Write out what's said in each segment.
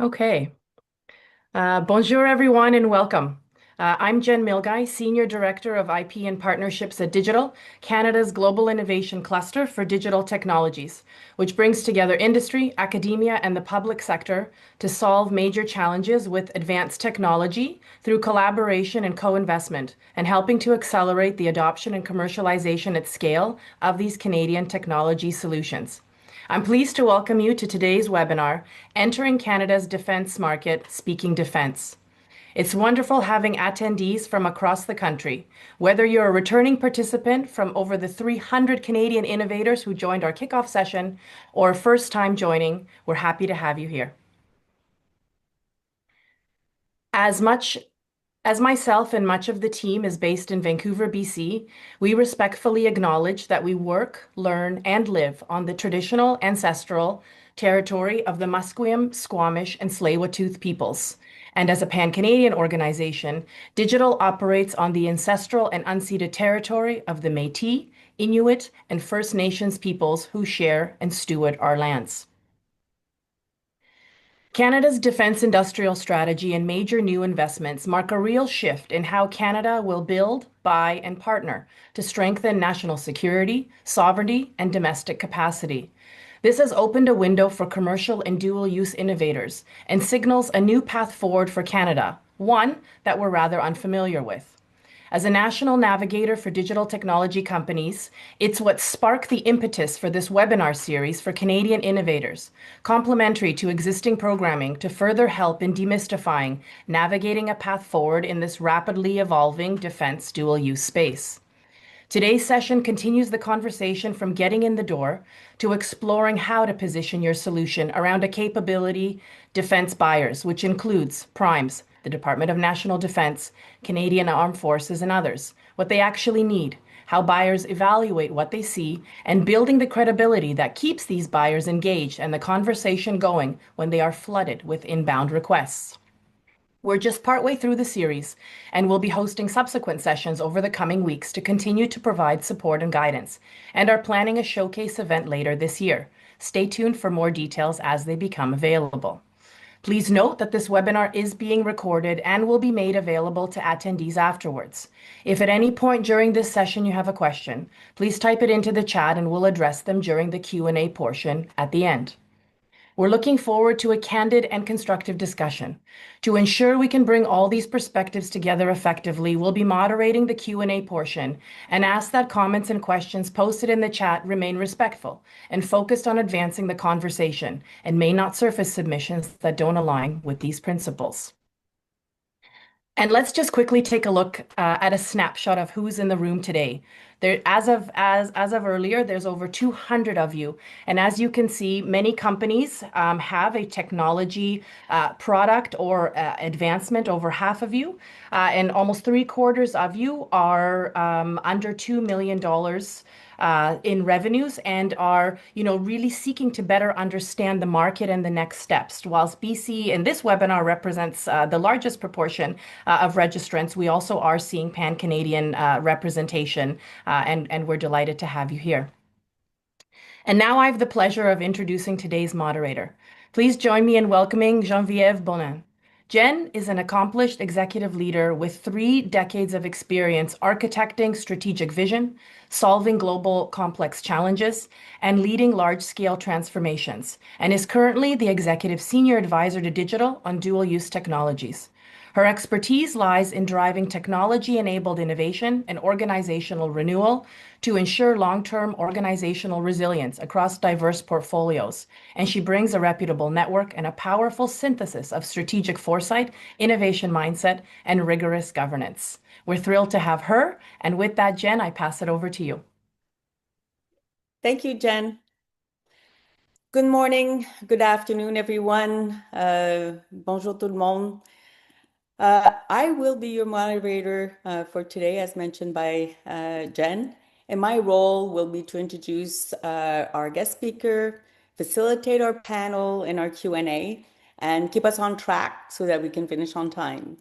Okay. Bonjour, everyone, and welcome. I'm Jen Milguy, Senior Director of IP and Partnerships at Digital, Canada's Global Innovation Cluster for Digital Technologies, which brings together industry, academia, and the public sector to solve major challenges with advanced technology through collaboration and co-investment, and helping to accelerate the adoption and commercialization at scale of these Canadian technology solutions. I'm pleased to welcome you to today's webinar, Entering Canada's Defence Market, Speaking Defence. It's wonderful having attendees from across the country. Whether you're a returning participant from over the 300 Canadian innovators who joined our kickoff session or a first time joining, we're happy to have you here. As much As myself and much of the team is based in Vancouver, BC, we respectfully acknowledge that we work, learn, and live on the traditional ancestral territory of the Musqueam, Squamish, and Tsleil-Waututh peoples. And as a pan-Canadian organization, Digital operates on the ancestral and unceded territory of the Métis, Inuit, and First Nations peoples who share and steward our lands. Canada's defense industrial strategy and major new investments mark a real shift in how Canada will build, buy, and partner to strengthen national security, sovereignty, and domestic capacity. This has opened a window for commercial and dual use innovators and signals a new path forward for Canada, one that we're rather unfamiliar with. As a national navigator for digital technology companies, it's what sparked the impetus for this webinar series for Canadian innovators, complementary to existing programming to further help in demystifying navigating a path forward in this rapidly evolving defense dual use space. Today's session continues the conversation from getting in the door to exploring how to position your solution around a capability defense buyers, which includes primes, the Department of National Defense, Canadian Armed Forces, and others, what they actually need, how buyers evaluate what they see, and building the credibility that keeps these buyers engaged and the conversation going when they are flooded with inbound requests. We're just partway through the series, and we'll be hosting subsequent sessions over the coming weeks to continue to provide support and guidance, and are planning a showcase event later this year. Stay tuned for more details as they become available. Please note that this webinar is being recorded and will be made available to attendees afterwards. If at any point during this session you have a question, please type it into the chat and we'll address them during the Q&A portion at the end. We're looking forward to a candid and constructive discussion. To ensure we can bring all these perspectives together effectively, we'll be moderating the Q&A portion and ask that comments and questions posted in the chat remain respectful and focused on advancing the conversation and may not surface submissions that don't align with these principles. And let's just quickly take a look at a snapshot of who's in the room today. There, as of earlier, there's over 200 of you, and as you can see, many companies have a technology product or advancement. Over half of you, and almost three-quarters of you are under $2 million in revenues and are, really seeking to better understand the market and the next steps. Whilst BC in this webinar represents the largest proportion of registrants, we also are seeing pan-Canadian representation, and we're delighted to have you here. And now I have the pleasure of introducing today's moderator. Please join me in welcoming Geneviève Bonin. Jen is an accomplished executive leader with 3 decades of experience architecting strategic vision, solving global complex challenges, and leading large-scale transformations, and is currently the executive senior advisor to Digital on dual-use technologies. Her expertise lies in driving technology-enabled innovation and organizational renewal to ensure long-term organizational resilience across diverse portfolios, and she brings a reputable network and a powerful synthesis of strategic foresight, innovation mindset, and rigorous governance. We're thrilled to have her, and with that, Jen, I pass it over to you. Thank you, Jen. Good morning, good afternoon, everyone. Bonjour tout le monde. I will be your moderator for today, as mentioned by Jen, and my role will be to introduce our guest speaker, facilitate our panel and our Q&A, and keep us on track so that we can finish on time.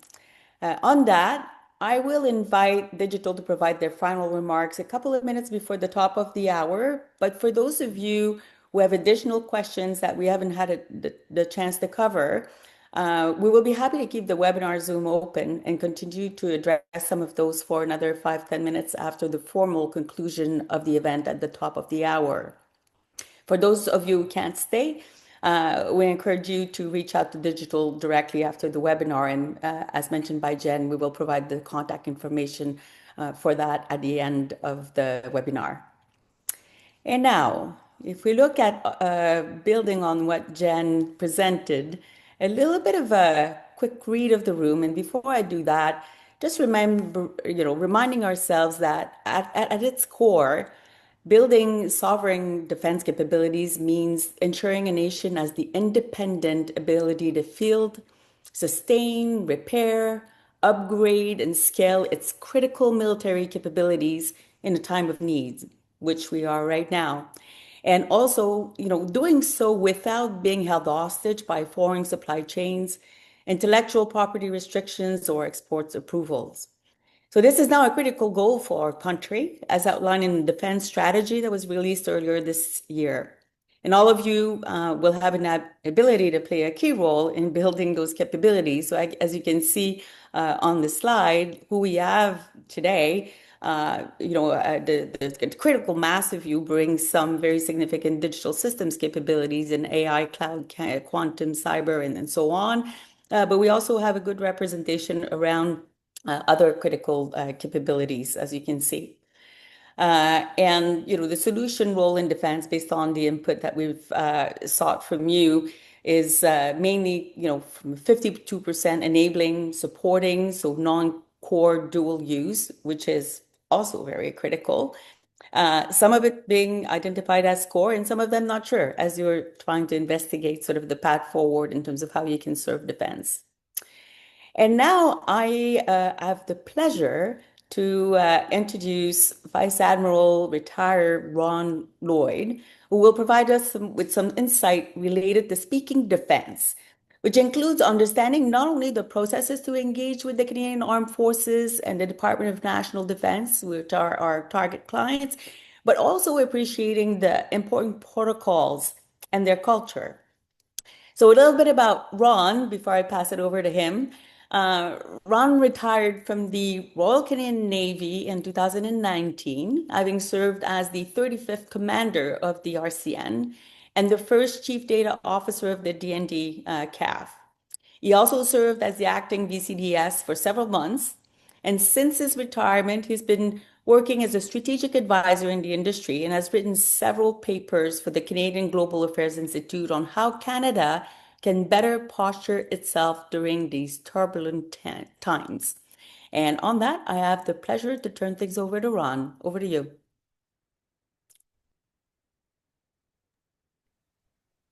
On that, I will invite Digital to provide their final remarks a couple of minutes before the top of the hour, but for those of you who have additional questions that we haven't had the chance to cover, we will be happy to keep the webinar Zoom open and continue to address some of those for another 5-10 minutes after the formal conclusion of the event at the top of the hour. For those of you who can't stay, we encourage you to reach out to Digital directly after the webinar. And as mentioned by Jen, we will provide the contact information for that at the end of the webinar. And now, if we look at building on what Jen presented, a little bit of a quick read of the room. And before I do that, just reminding ourselves that at its core, building sovereign defense capabilities means ensuring a nation has the independent ability to field, sustain, repair, upgrade, and scale its critical military capabilities in a time of need, which we are right now. And also, doing so without being held hostage by foreign supply chains, intellectual property restrictions, or exports approvals. So this is now a critical goal for our country, as outlined in the defense strategy that was released earlier this year. And all of you will have an ability to play a key role in building those capabilities. So as you can see on the slide, who we have today, the critical mass of you brings some very significant digital systems capabilities in AI, cloud, quantum, cyber, and so on. But we also have a good representation around other critical capabilities, as you can see. And the solution role in defense, based on the input that we've sought from you, is mainly from 52% enabling, supporting, so non-core dual use, which is also very critical. Some of it being identified as core, and some of them not sure, as you're trying to investigate sort of the path forward in terms of how you can serve defense. And now I have the pleasure to introduce Vice Admiral retired Ron Lloyd, who will provide us with some insight related to speaking defense, which includes understanding not only the processes to engage with the Canadian Armed Forces and the Department of National Defense, which are our target clients, but also appreciating the important protocols and their culture. So a little bit about Ron before I pass it over to him. Ron retired from the Royal Canadian Navy in 2019, having served as the 35th commander of the RCN and the first chief data officer of the DND CAF. He also served as the acting VCDS for several months. And since his retirement, he's been working as a strategic advisor in the industry and has written several papers for the Canadian Global Affairs Institute on how Canada can better posture itself during these turbulent times. And on that, I have the pleasure to turn things over to Ron. Over to you.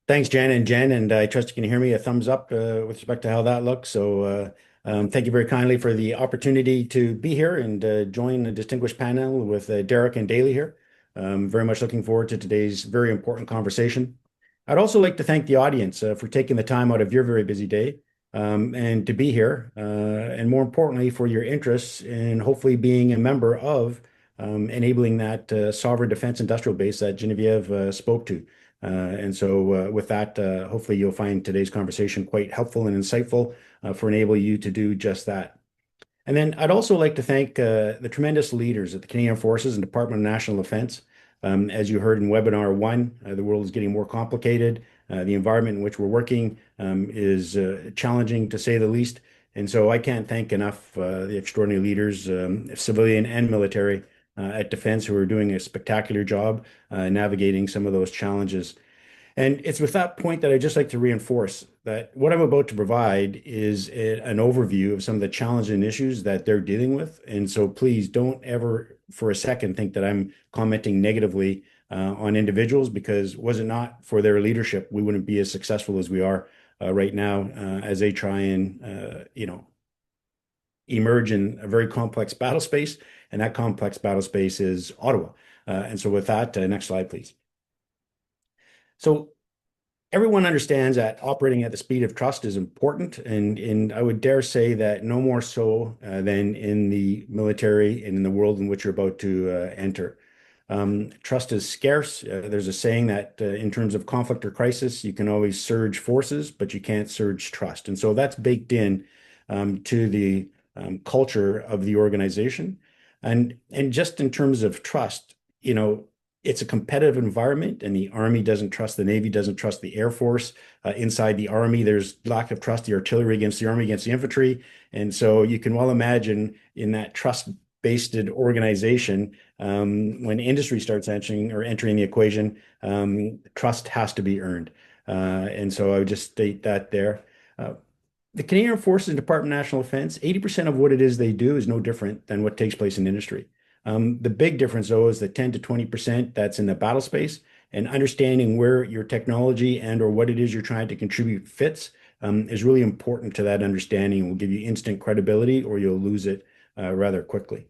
Thanks, Jen. And I trust you can hear me. A thumbs up with respect to how that looks. So thank you very kindly for the opportunity to be here and join the distinguished panel with Derek and Daly here. Very much looking forward to today's very important conversation. I'd also like to thank the audience for taking the time out of your very busy day and to be here, and more importantly, for your interest in hopefully being a member of enabling that sovereign defense industrial base that Genevieve spoke to. And so with that, hopefully you'll find today's conversation quite helpful and insightful for enabling you to do just that. And then I'd also like to thank the tremendous leaders at the Canadian Forces and Department of National Defense. As you heard in webinar one, the world is getting more complicated. The environment in which we're working is challenging to say the least. And so I can't thank enough the extraordinary leaders, civilian and military, at Defense who are doing a spectacular job navigating some of those challenges. And it's with that point that I'd just like to reinforce that what I'm about to provide is an overview of some of the challenges and issues that they're dealing with. And so please don't ever for a second think that I'm commenting negatively on individuals, because was it not for their leadership, we wouldn't be as successful as we are right now as they try and, emerge in a very complex battle space. And that complex battle space is Ottawa. And so with that, next slide, please. So everyone understands that operating at the speed of trust is important, and I would dare say that no more so than in the military and in the world in which you're about to enter. Trust is scarce. There's a saying that in terms of conflict or crisis, you can always surge forces, but you can't surge trust. And so that's baked in to the culture of the organization. And just in terms of trust, it's a competitive environment, and the Army doesn't trust the Navy, doesn't trust the Air Force. Inside the Army, there's lack of trust, the artillery against the Army, against the infantry. And so you can well imagine in that trust-based organization, when industry starts entering the equation, trust has to be earned. And so I would just state that there. Uh, the Canadian Armed Forces and Department of National Defense, 80% of what it is they do is no different than what takes place in industry. The big difference, though, is the 10 to 20% that's in the battle space, and understanding where your technology and or what it is you're trying to contribute fits is really important to that understanding. It will give you instant credibility, or you'll lose it rather quickly.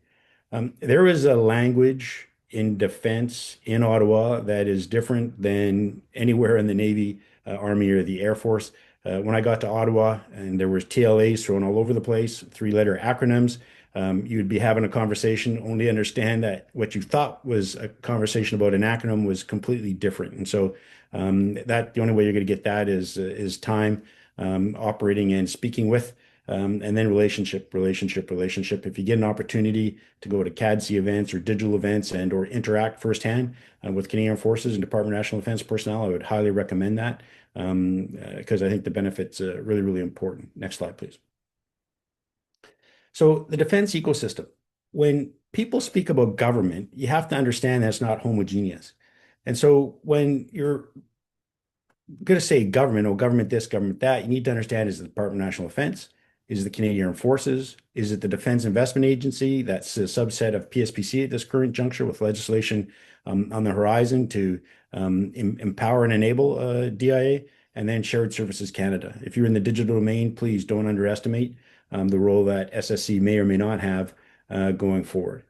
There is a language in defense in Ottawa that is different than anywhere in the Navy, Army, or the Air Force. When I got to Ottawa and there was TLAs thrown all over the place, three-letter acronyms, you'd be having a conversation, only understand that what you thought was a conversation about an acronym was completely different. And so that the only way you're going to get that is time operating and speaking with. And then relationship. If you get an opportunity to go to CADC events or digital events and or interact firsthand with Canadian Forces and Department of National Defense personnel, I would highly recommend that because I think the benefits are really, really important. Next slide, please. So the defense ecosystem. When people speak about government, you have to understand that it's not homogeneous. And so when you're going to say government, oh, government this, government that, you need to understand is the Department of National Defense, is it the Canadian Armed Forces, is it the Defense Investment Agency, that's a subset of PSPC at this current juncture with legislation on the horizon to empower and enable DIA, and then Shared Services Canada. If you're in the digital domain, please don't underestimate the role that SSC may or may not have going forward.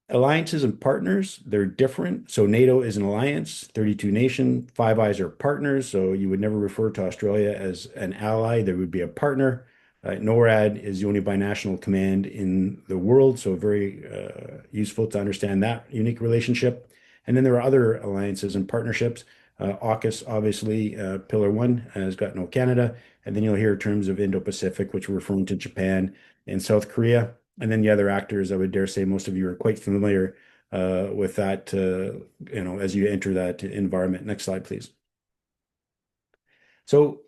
Alliances and partners, they're different. So NATO is an alliance, 32 nation, Five Eyes are partners. So you would never refer to Australia as an ally. There would be a partner. NORAD is the only binational command in the world. So very useful to understand that unique relationship. And then there are other alliances and partnerships. AUKUS, obviously, Pillar 1 has got no Canada. And then you'll hear terms of Indo-Pacific, which we're referring to Japan and South Korea. And then the other actors, I would dare say most of you are quite familiar with that, as you enter that environment. Next slide, please. So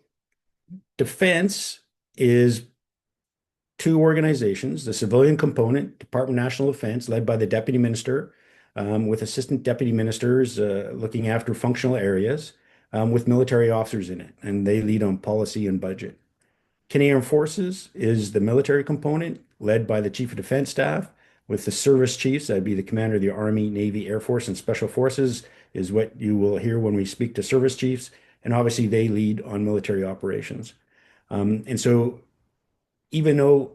defense is two organizations, the civilian component, Department of National Defense, led by the Deputy Minister, with Assistant Deputy Ministers looking after functional areas, with military officers in it, and they lead on policy and budget. Canadian Forces is the military component led by the Chief of Defense Staff with the service chiefs. That'd be the commander of the Army, Navy, Air Force, and Special Forces is what you will hear when we speak to service chiefs. And obviously they lead on military operations. And so even though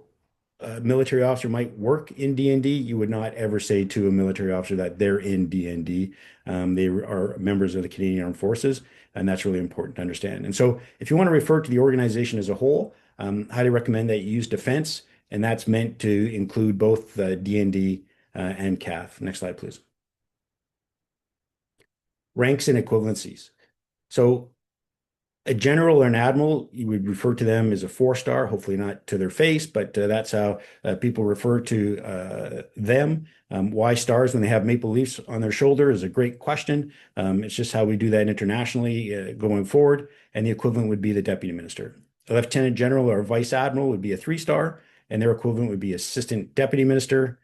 a military officer might work in DND, you would not ever say to a military officer that they're in DND. They are members of the Canadian Armed Forces, and that's really important to understand. And so if you want to refer to the organization as a whole, highly recommend that you use defense, and that's meant to include both DND and CAF. Next slide, please. Ranks and equivalencies. So a general or an admiral, you would refer to them as a four-star, hopefully not to their face, but that's how people refer to them. Why stars when they have maple leafs on their shoulder is a great question. It's just how we do that internationally going forward. And the equivalent would be the deputy minister. A lieutenant general or vice admiral would be a three-star, and their equivalent would be assistant deputy minister.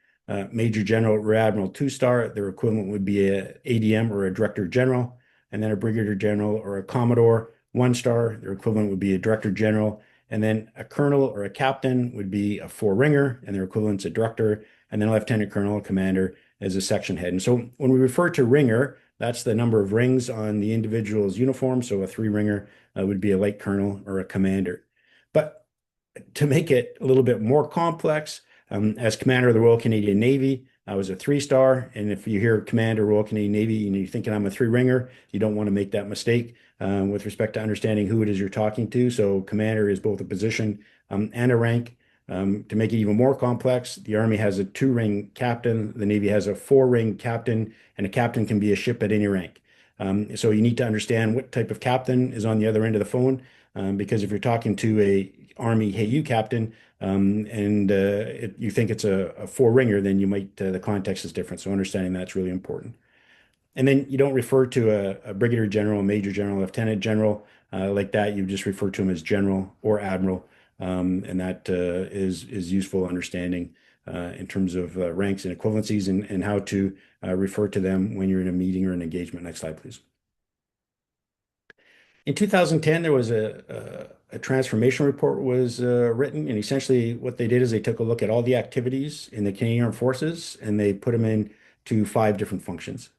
Major general or admiral two-star, their equivalent would be a ADM or a director general, and then a brigadier general or a commodore. One-star, their equivalent would be a director general, and then a colonel or a captain would be a four-ringer, and their equivalent's a director, and then a lieutenant colonel, a commander, as a section head. And so when we refer to ringer, that's the number of rings on the individual's uniform. So a three-ringer would be a light colonel or a commander. But to make it a little bit more complex, as commander of the Royal Canadian Navy, I was a three-star, and if you hear Commander Royal Canadian Navy and you're thinking I'm a three-ringer, you don't want to make that mistake with respect to understanding who it is you're talking to. So commander is both a position and a rank. To make it even more complex, the Army has a two-ring captain, the Navy has a four-ring captain, and a captain can be a ship at any rank. So you need to understand what type of captain is on the other end of the phone, because if you're talking to a Army "Hey you captain," and you think it's a four-ringer, then you might the context is different. So understanding that's really important. And then you don't refer to a brigadier general, a major general, lieutenant general like that. You just refer to them as general or admiral, and that is useful understanding in terms of ranks and equivalencies and how to refer to them when you're in a meeting or an engagement. Next slide, please. In 2010, there was a transformation report was written, and essentially what they did is they took a look at all the activities in the Canadian Armed Forces and they put them into five different functions.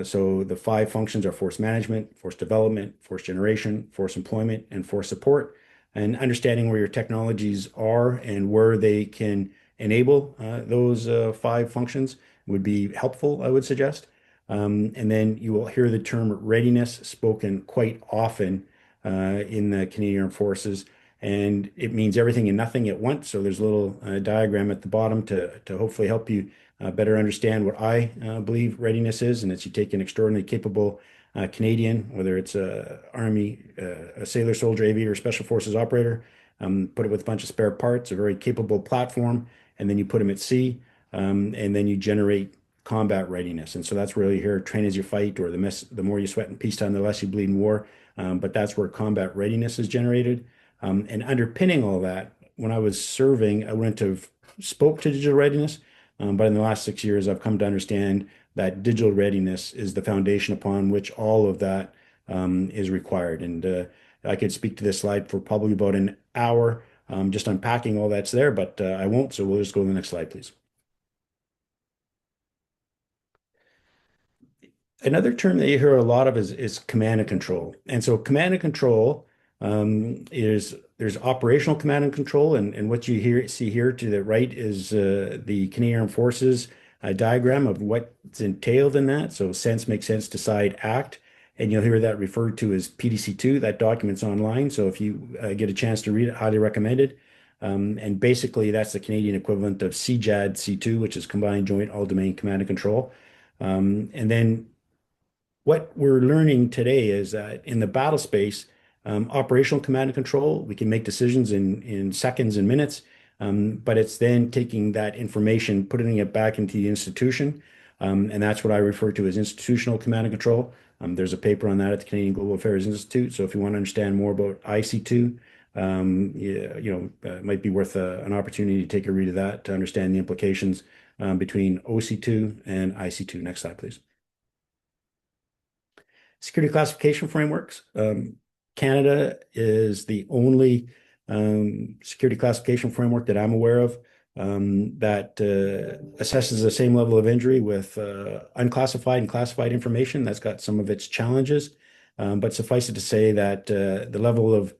So the five functions are force management, force development, force generation, force employment, and force support. And understanding where your technologies are and where they can enable those five functions would be helpful, I would suggest. And then you will hear the term readiness spoken quite often in the Canadian Armed Forces, and it means everything and nothing at once. So there's a little diagram at the bottom to hopefully help you better understand what I believe readiness is, and it's you take an extraordinarily capable Canadian, whether it's a Army, a sailor, soldier, aviator, special forces operator, put it with a bunch of spare parts, a very capable platform, and then you put them at sea, and then you generate combat readiness. And so that's where you hear train as you fight, or the more you sweat in peacetime, the less you bleed in war. But that's where combat readiness is generated. And underpinning all that, when I was serving, I wouldn't have spoke to digital readiness. But in the last 6 years, I've come to understand that digital readiness is the foundation upon which all of that is required. And I could speak to this slide for probably about an hour, just unpacking all that's there, but I won't. So we'll just go to the next slide, please. Another term that you hear a lot of is command and control. And so command and control is there's operational command and control, and what you see here to the right is the Canadian Armed Forces diagram of what's entailed in that. So sense, make sense, decide, act, and you'll hear that referred to as PDC2. That document's online, so if you get a chance to read it, highly recommended. And basically, that's the Canadian equivalent of CJAD C2, which is Combined Joint All Domain Command and Control. And then what we're learning today is that in the battle space, operational command and control, we can make decisions in seconds and minutes, but it's then taking that information, putting it back into the institution, and that's what I refer to as institutional command and control. There's a paper on that at the Canadian Global Affairs Institute. So if you want to understand more about IC2, it might be worth an opportunity to take a read of that to understand the implications between OC2 and IC2. Next slide, please. Security classification frameworks. Canada is the only security classification framework that I'm aware of that assesses the same level of injury with unclassified and classified information. That's got some of its challenges, but suffice it to say that the level of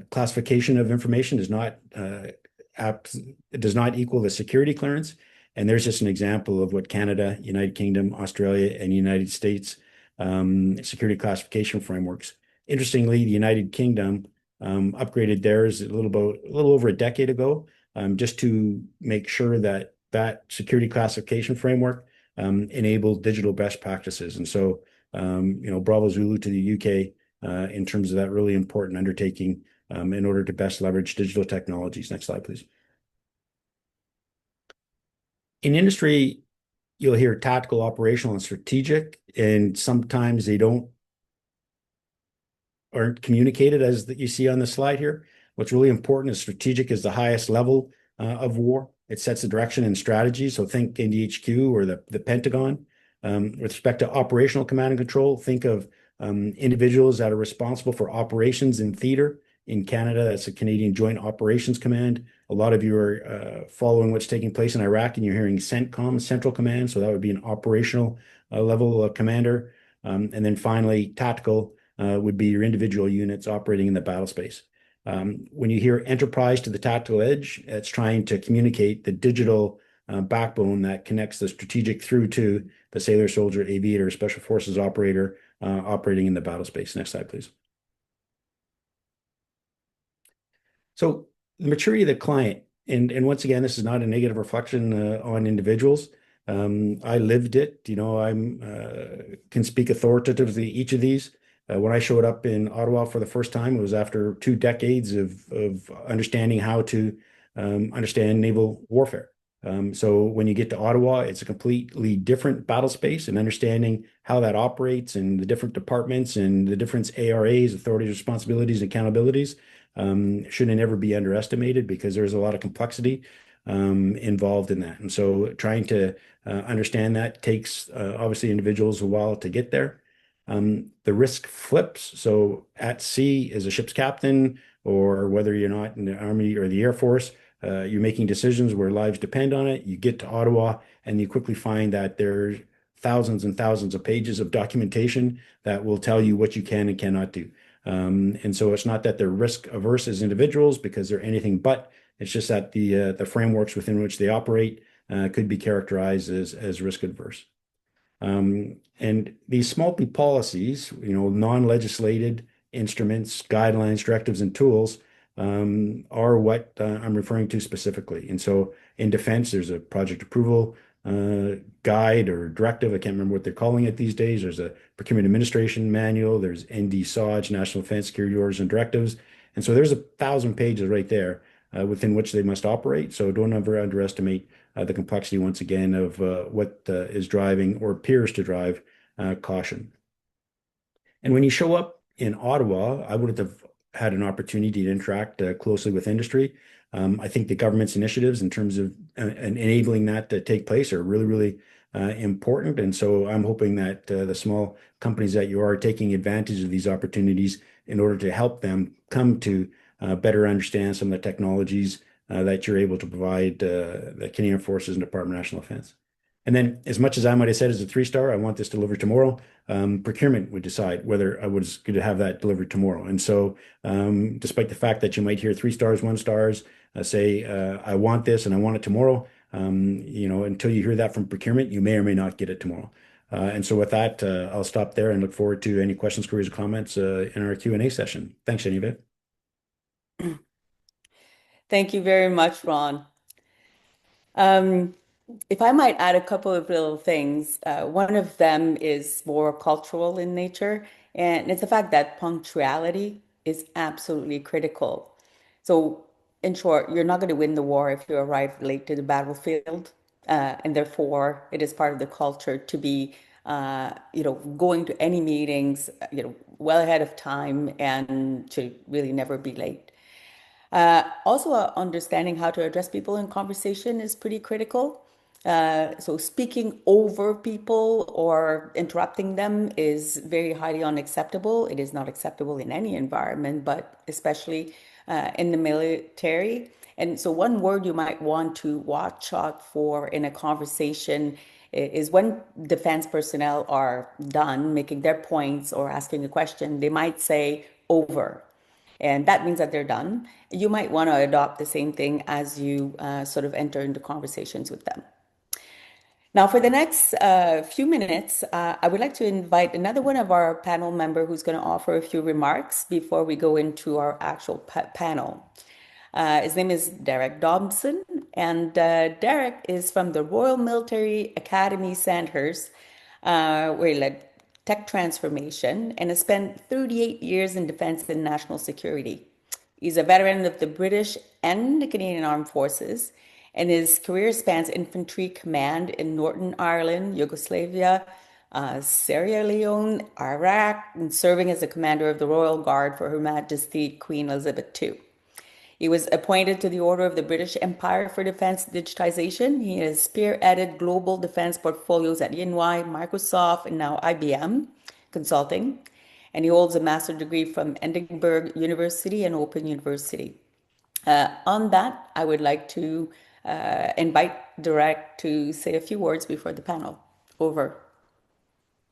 classification of information does not equal the security clearance. And there's just an example of what Canada, United Kingdom, Australia, and United States security classification frameworks. Interestingly, the United Kingdom upgraded theirs a little over a decade ago, just to make sure that that security classification framework enabled digital best practices. And so, bravo Zulu to the UK in terms of that really important undertaking in order to best leverage digital technologies. Next slide, please. In industry, you'll hear tactical, operational, and strategic, and sometimes they aren't communicated as that you see on the slide here. What's really important is strategic is the highest level of war. It sets the direction and strategy. So think NDHQ or the Pentagon. With respect to operational command and control, think of individuals that are responsible for operations in theater. In Canada, that's a Canadian Joint Operations Command. A lot of you are following what's taking place in Iraq, and you're hearing CENTCOM, Central Command. So that would be an operational level commander. And then finally, tactical would be your individual units operating in the battle space. When you hear enterprise to the tactical edge, it's trying to communicate the digital backbone that connects the strategic through to the sailor, soldier, aviator, special forces operator operating in the battle space. Next slide, please. So the maturity of the client, and once again, this is not a negative reflection on individuals. I lived it. I'm can speak authoritatively each of these. When I showed up in Ottawa for the first time, it was after 2 decades of understanding how to understand naval warfare. So when you get to Ottawa, it's a completely different battle space, and understanding how that operates and the different departments and the different ARAs, authorities, responsibilities, and accountabilities shouldn't ever be underestimated because there's a lot of complexity involved in that. And so trying to understand that takes obviously individuals a while to get there. The risk flips. So at sea, as a ship's captain, or whether you're not in the Army or the Air Force, you're making decisions where lives depend on it. You get to Ottawa and you quickly find that there's thousands and thousands of pages of documentation that will tell you what you can and cannot do. And so it's not that they're risk averse as individuals because they're anything but. It's just that the frameworks within which they operate could be characterized as risk adverse. And these small P policies, non-legislated instruments, guidelines, directives, and tools are what I'm referring to specifically. And so in defense, there's a project approval guide or directive. I can't remember what they're calling it these days. There's a procurement administration manual. There's NDSOJ, National Defense Security Orders and Directives. And so there's 1,000 pages right there within which they must operate. So don't ever underestimate the complexity, once again, of what is driving or appears to drive caution. And when you show up in Ottawa, I would have had an opportunity to interact closely with industry. I think the government's initiatives in terms of enabling that to take place are really, really important. And so I'm hoping that the small companies that you are taking advantage of these opportunities in order to help them come to better understand some of the technologies that you're able to provide the Canadian Forces and Department of National Defense. And then, as much as I might have said as a 3-star, I want this delivered tomorrow. Procurement would decide whether I was going to have that delivered tomorrow. And so, despite the fact that you might hear 3 stars, 1 stars, say, I want this and I want it tomorrow, until you hear that from procurement, you may or may not get it tomorrow. And so with that, I'll stop there and look forward to any questions, queries, or comments in our Q&A session. Thanks, Genevieve. Thank you very much, Ron. If I might add a couple of little things, one of them is more cultural in nature, and it's the fact that punctuality is absolutely critical. So, in short, you're not going to win the war if you arrive late to the battlefield, and therefore it is part of the culture to be, going to any meetings, well ahead of time and to really never be late. Also, understanding how to address people in conversation is pretty critical. So speaking over people or interrupting them is very highly unacceptable. It is not acceptable in any environment, but especially in the military. And so one word you might want to watch out for in a conversation is when defense personnel are done making their points or asking a question, they might say over. And that means that they're done. You might want to adopt the same thing as you sort of enter into conversations with them. Now, for the next few minutes, I would like to invite another one of our panel member who's going to offer a few remarks before we go into our actual panel. His name is Derek Dobson, and Derek is from the Royal Military Academy Sandhurst, where he led tech transformation and has spent 38 years in defense and national security. He's a veteran of the British and the Canadian Armed Forces, and his career spans infantry command in Northern Ireland, Yugoslavia, Sierra Leone, Iraq, and serving as the commander of the Royal Guard for Her Majesty Queen Elizabeth II. He was appointed to the Order of the British Empire for Defense Digitization. He has spearheaded global defense portfolios at EY, Microsoft, and now IBM Consulting. And he holds a master's degree from Edinburgh University and Open University. On that, I would like to invite Derek to say a few words before the panel. Over.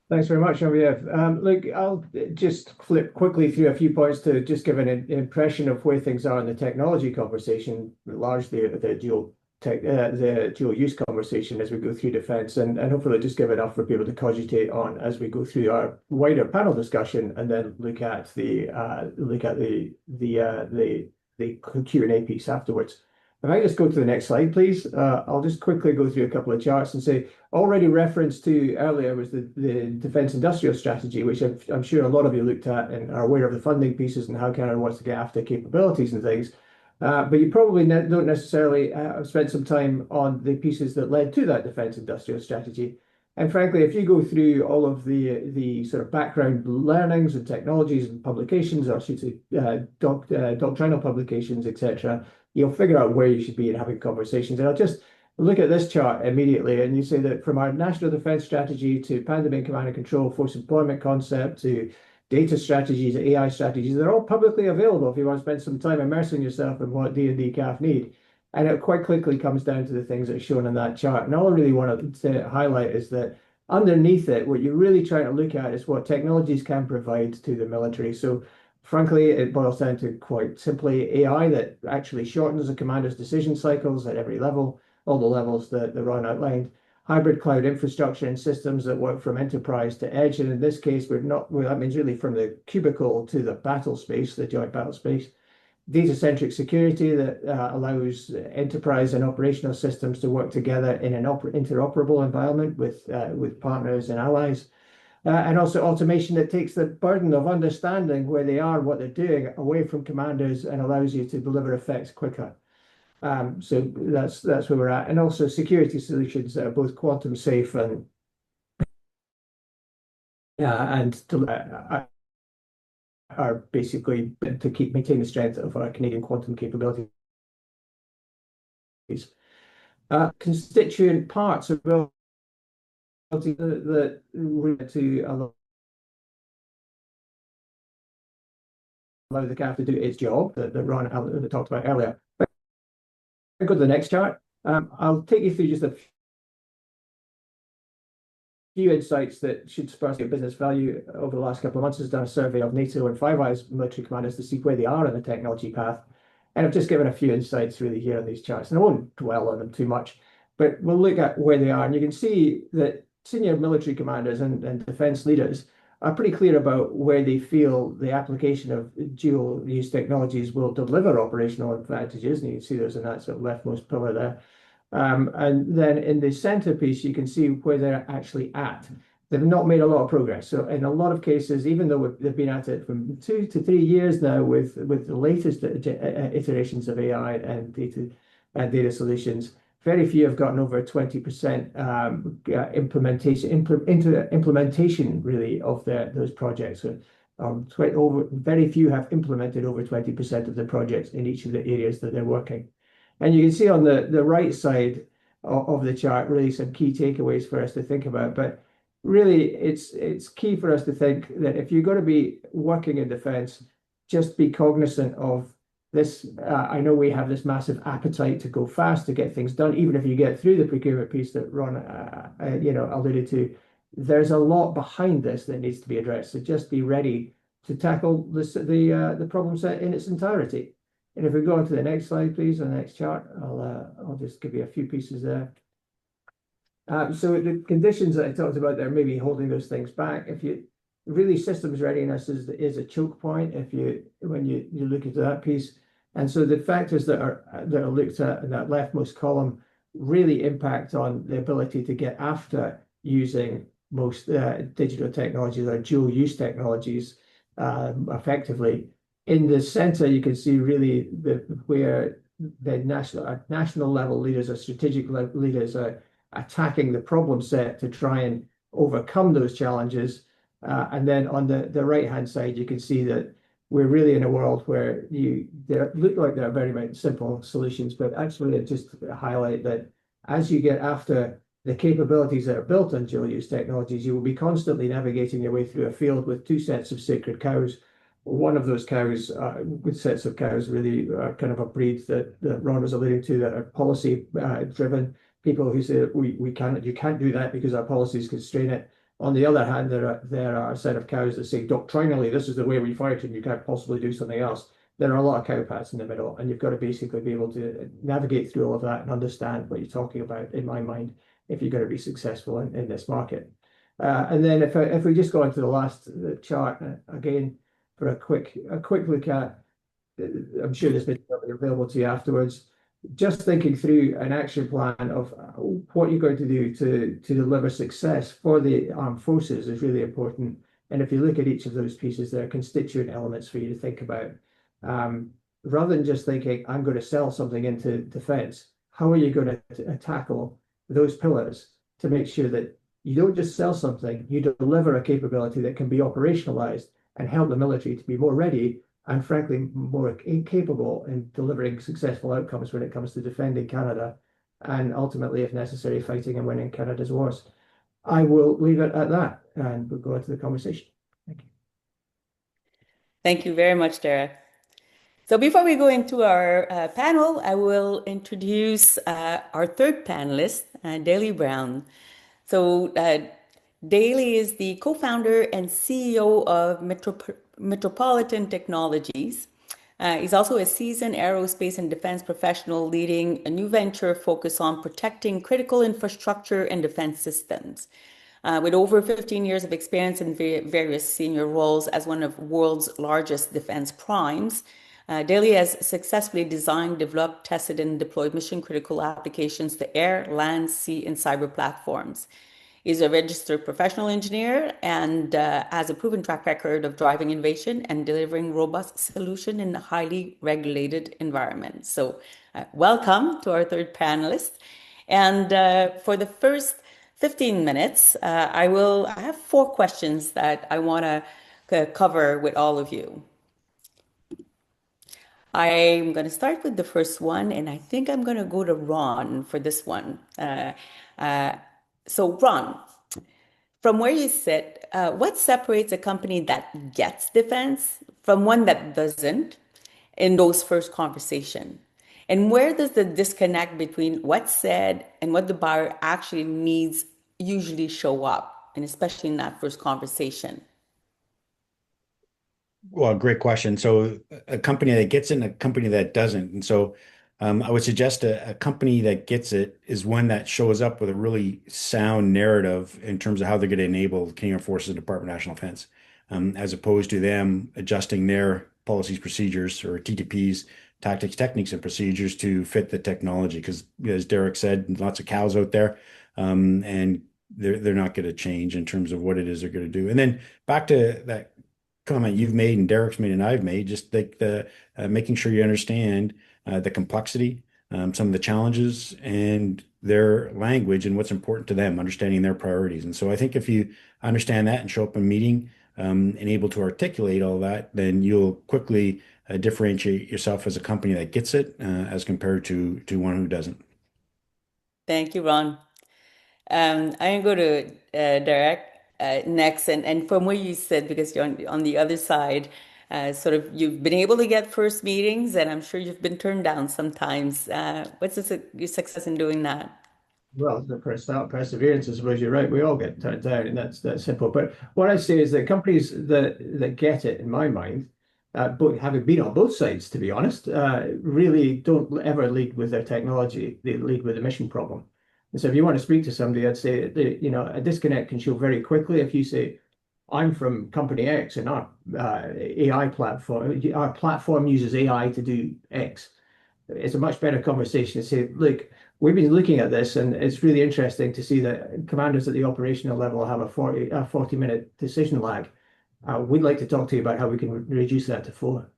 Thanks very much, Genevieve. Look, I'll just flip quickly through a few points to just give an impression of where things are in the technology conversation, largely the dual use conversation as we go through defense, and hopefully just give enough for people to cogitate on as we go through our wider panel discussion, and then look at the the Q&A piece afterwards. If I just go to the next slide, please. I'll just quickly go through a couple of charts and say, already referenced to earlier was the defense industrial strategy, which I'm sure a lot of you looked at and are aware of the funding pieces and how Canada wants to get after capabilities and things. But you probably don't necessarily have spent some time on the pieces that led to that defense industrial strategy. And frankly, if you go through all of the sort of background learnings and technologies and publications, or I should say doctrinal publications, etc., you'll figure out where you should be in having conversations. And I'll just look at this chart immediately, and you say that from our national defense strategy to pan-domain command and control, force employment concept to data strategies, AI strategies, they're all publicly available if you want to spend some time immersing yourself in what D&D CAF need. And it quite quickly comes down to the things that are shown in that chart. And all I really want to highlight is that underneath it, what you're really trying to look at is what technologies can provide to the military. So frankly, it boils down to quite simply AI that actually shortens the commander's decision cycles at every level, all the levels that Ron outlined. Hybrid cloud infrastructure and systems that work from enterprise to edge. And in this case, that means really from the cubicle to the battle space, the joint battle space. Data-centric security that allows enterprise and operational systems to work together in an interoperable environment with partners and allies. And also automation that takes the burden of understanding where they are, what they're doing, away from commanders and allows you to deliver effects quicker. So that's where we're at. And also security solutions that are both quantum safe and are basically to maintain the strength of our Canadian quantum capabilities. Constituent parts of that to allow the CAF to do its job that Ron talked about earlier. I'll go to the next chart. I'll take you through just a few insights that should spur us to business value. Over the last couple of months, has done a survey of NATO and Five Eyes military commanders to see where they are in the technology path. And I've just given a few insights really here on these charts, and I won't dwell on them too much, but we'll look at where they are. And you can see that senior military commanders and defense leaders are pretty clear about where they feel the application of dual use technologies will deliver operational advantages. And you can see there's in that sort of leftmost pillar there. And then in the centerpiece, you can see where they're actually at. They've not made a lot of progress. So in a lot of cases, even though they've been at it for 2 to 3 years now with the latest iterations of AI and data solutions, very few have gotten over 20% implementation really of those projects. So, very few have implemented over 20% of the projects in each of the areas that they're working. And you can see on the right side of the chart really some key takeaways for us to think about. But really, it's key for us to think that if you're going to be working in defense, just be cognizant of this. I know we have this massive appetite to go fast, to get things done, even if you get through the procurement piece that Ron alluded to. There's a lot behind this that needs to be addressed. So just be ready to tackle the problem set in its entirety. And if we go on to the next slide, please, on the next chart, I'll just give you a few pieces there. So the conditions that I talked about there, maybe holding those things back. If you really systems readiness is a choke point when you look into that piece. And so the factors that are looked at in that leftmost column really impact on the ability to get after using most digital technologies or dual use technologies effectively. In the center, you can see really where the national level leaders or strategic leaders are attacking the problem set to try and overcome those challenges. And then on the right-hand side, you can see that we're really in a world where they look like they're very, very simple solutions, but actually just highlight that as you get after the capabilities that are built on dual use technologies, you will be constantly navigating your way through a field with 2 sets of sacred cows. One of those cows, with sets of cows, really kind of a breed that Ron was alluding to, that are policy driven. People who say you can't do that because our policies constrain it. On the other hand, there are a set of cows that say doctrinally this is the way we fight and you can't possibly do something else. There are a lot of cowpats in the middle, and you've got to basically be able to navigate through all of that and understand what you're talking about, in my mind, if you're going to be successful in this market. And then if we just go into the last chart again for a quick look at I'm sure this material will be available to you afterwards. Just thinking through an action plan of what you're going to do to deliver success for the armed forces is really important. And if you look at each of those pieces, there are constituent elements for you to think about. Um, Rather than just thinking, I'm going to sell something into defense, how are you going to tackle those pillars to make sure that you don't just sell something, you deliver a capability that can be operationalized and help the military to be more ready and frankly more capable in delivering successful outcomes when it comes to defending Canada and ultimately, if necessary, fighting and winning Canada's wars. I will leave it at that and we'll go into the conversation. Thank you. Thank you very much, Derek. So before we go into our panel, I will introduce our third panelist, Daley Brown. So Daley is the co-founder and CEO of Metropolitan Technologies. He's also a seasoned aerospace and defense professional leading a new venture focused on protecting critical infrastructure and defense systems. With over 15 years of experience in various senior roles as one of the world's largest defense primes, Daley has successfully designed, developed, tested, and deployed mission-critical applications to air, land, sea, and cyber platforms. He's a registered professional engineer and has a proven track record of driving innovation and delivering robust solutions in a highly regulated environment. So welcome to our third panelist. And for the first 15 minutes, I have 4 questions that I want to cover with all of you. I'm going to start with the first one, and I think I'm going to go to Ron for this one. So Ron, from where you sit, what separates a company that gets defense from one that doesn't in those first conversations? And where does the disconnect between what's said and what the buyer actually needs usually show up, and especially in that first conversation? Well, great question. So a company that gets it and a company that doesn't. And so I would suggest a company that gets it is one that shows up with a really sound narrative in terms of how they're going to enable Canadian Forces and Department of National Defense, as opposed to them adjusting their policies, procedures, or TTPs, tactics, techniques, and procedures to fit the technology. Because as Derek said, lots of cows out there, and they're not going to change in terms of what it is they're going to do. And then back to that comment you've made and Derek's made and I've made, just like the making sure you understand the complexity, some of the challenges and their language and what's important to them, understanding their priorities. And so I think if you understand that and show up in a meeting and able to articulate all that, then you'll quickly differentiate yourself as a company that gets it as compared to one who doesn't. Thank you, Ron. I'm going to go to Derek next. And from what you said, because you're on the other side, sort of you've been able to get first meetings, and I'm sure you've been turned down sometimes. What's your success in doing that? Well, the perseverance, I suppose you're right. We all get turned down, and that's simple. But what I say is that companies that get it, in my mind, both having been on both sides, to be honest, really don't ever lead with their technology. They lead with a mission problem. And so, if you want to speak to somebody, I'd say a disconnect can show very quickly if you say, "I'm from company X, and our platform uses AI to do X." It's a much better conversation to say, look, we've been looking at this, and it's really interesting to see that commanders at the operational level have a 40-minute decision lag. We'd like to talk to you about how we can reduce that to 4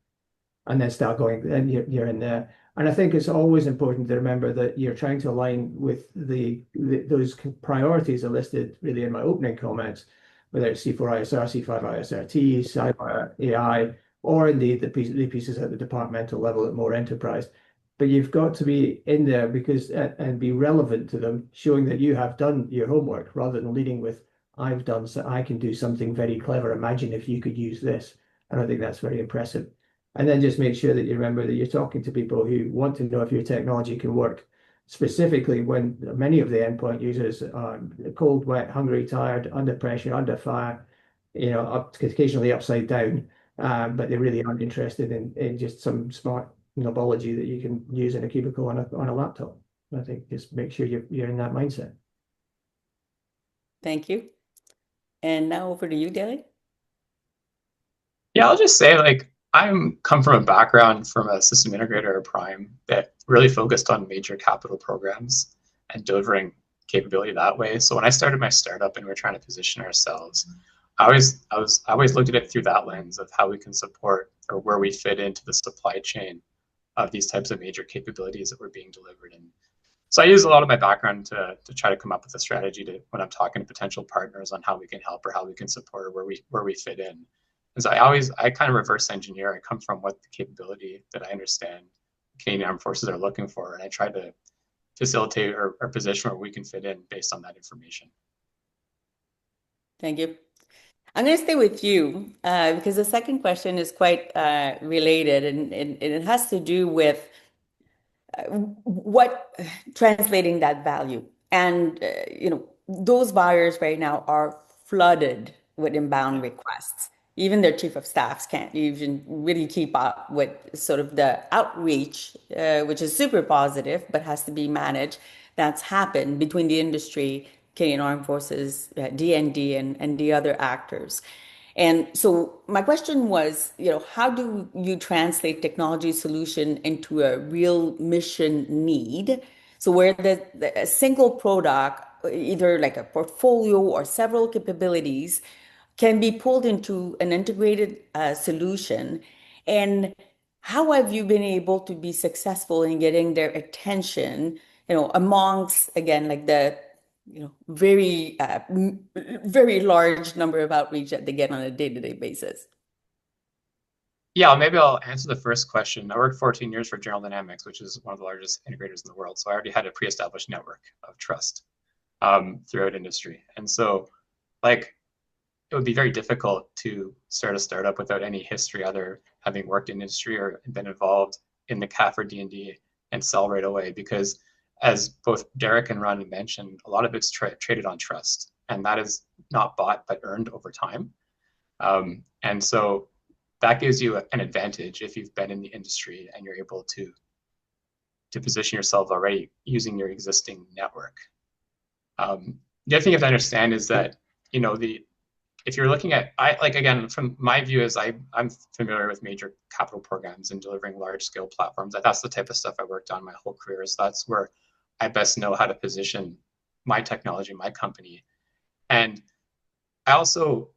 and then start going, and you're in there. And I think it's always important to remember that you're trying to align with those priorities are listed really in my opening comments, whether it's C4ISR, C5ISRT, cyber AI, or indeed the pieces at the departmental level at more enterprise. But you've got to be in there because and be relevant to them, showing that you have done your homework rather than leading with, I've done so I can do something very clever. Imagine if you could use this. And I think that's very impressive. And then just make sure that you remember that you're talking to people who want to know if your technology can work, specifically when many of the endpoint users are cold, wet, hungry, tired, under pressure, under fire, occasionally upside down, but they really aren't interested in just some smart knowledge that you can use in a cubicle on a laptop. I think just make sure you're in that mindset. Thank you. And now over to you, Daley. Yeah, I'll just say, like, I'm come from a background from a system integrator or prime that really focused on major capital programs and delivering capability that way. So when I started my startup and we were trying to position ourselves, I always looked at it through that lens of how we can support or where we fit into the supply chain of these types of major capabilities that were being delivered. And so I use a lot of my background to try to come up with a strategy to when I'm talking to potential partners on how we can help or how we can support or where we fit in. And so I kind of reverse engineer. I come from what the capability that I understand Canadian Armed Forces are looking for, and I try to facilitate or position where we can fit in based on that information. Thank you. I'm going to stay with you because the second question is quite related, and it has to do with what translating that value. And those buyers right now are flooded with inbound requests. Even their chief of staffs can't even really keep up with sort of the outreach, which is super positive, but has to be managed. That's happened between the industry, Canadian Armed Forces, DND, and the other actors. And so my question was, how do you translate technology solution into a real mission need? So where a single product, either like a portfolio or several capabilities, can be pulled into an integrated solution. And how have you been able to be successful in getting their attention, amongst, again, like the very, very large number of outreach that they get on a day-to-day basis? Yeah, maybe I'll answer the first question. I worked 14 years for General Dynamics, which is one of the largest integrators in the world. So I already had a pre-established network of trust throughout industry. And so, like, it would be very difficult to start a startup without any history, other having worked in industry or been involved in the CAF or D&D and sell right away. Because as both Derek and Ron mentioned, a lot of it's traded on trust, and that is not bought but earned over time. And so that gives you an advantage if you've been in the industry and you're able to position yourself already using your existing network. The other thing you have to understand is that, if you're looking at, again, from my view is I'm familiar with major capital programs and delivering large scale platforms. That's the type of stuff I worked on my whole career. So that's where I best know how to position my technology, my company. And I also,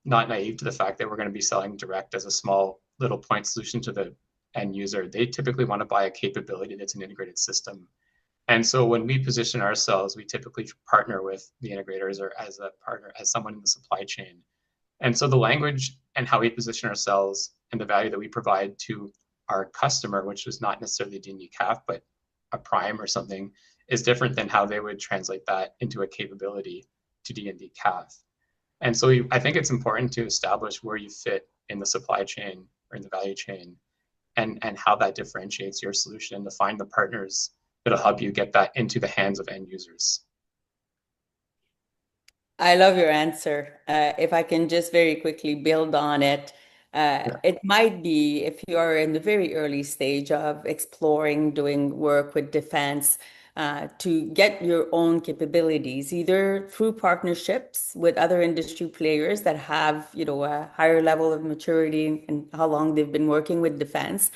not naive to the fact that we're going to be selling direct as a small little point solution to the end user. They typically want to buy a capability that's an integrated system. And so when we position ourselves, we typically partner with the integrators or as a partner, as someone in the supply chain. And so the language and how we position ourselves and the value that we provide to our customer, which is not necessarily D&D CAF, but a prime or something, is different than how they would translate that into a capability to D&D CAF. And so I think it's important to establish where you fit in the supply chain or in the value chain and how that differentiates your solution and to find the partners that'll help you get that into the hands of end users. I love your answer. If I can just very quickly build on it, it might be if you are in the very early stage of exploring doing work with defense to get your own capabilities, either through partnerships with other industry players that have, a higher level of maturity and how long they've been working with defense,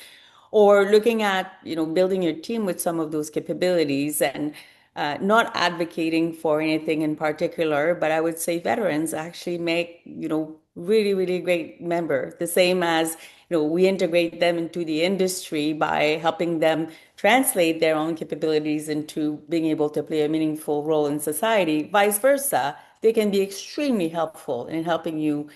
or looking at, building your team with some of those capabilities and not advocating for anything in particular, but I would say veterans actually make, really, really great member. The same as, we integrate them into the industry by helping them translate their own capabilities into being able to play a meaningful role in society. Vice versa, they can be extremely helpful in helping you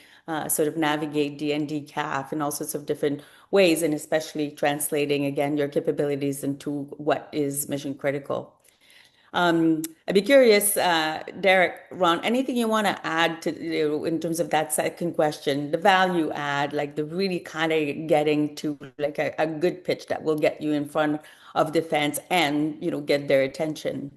sort of navigate D&D CAF in all sorts of different ways, and especially translating, again, your capabilities into what is mission critical. I'd be curious, Derek, Ron, anything you want to add to, in terms of that second question, the value add, like the really kind of getting to like a good pitch that will get you in front of defense and, get their attention?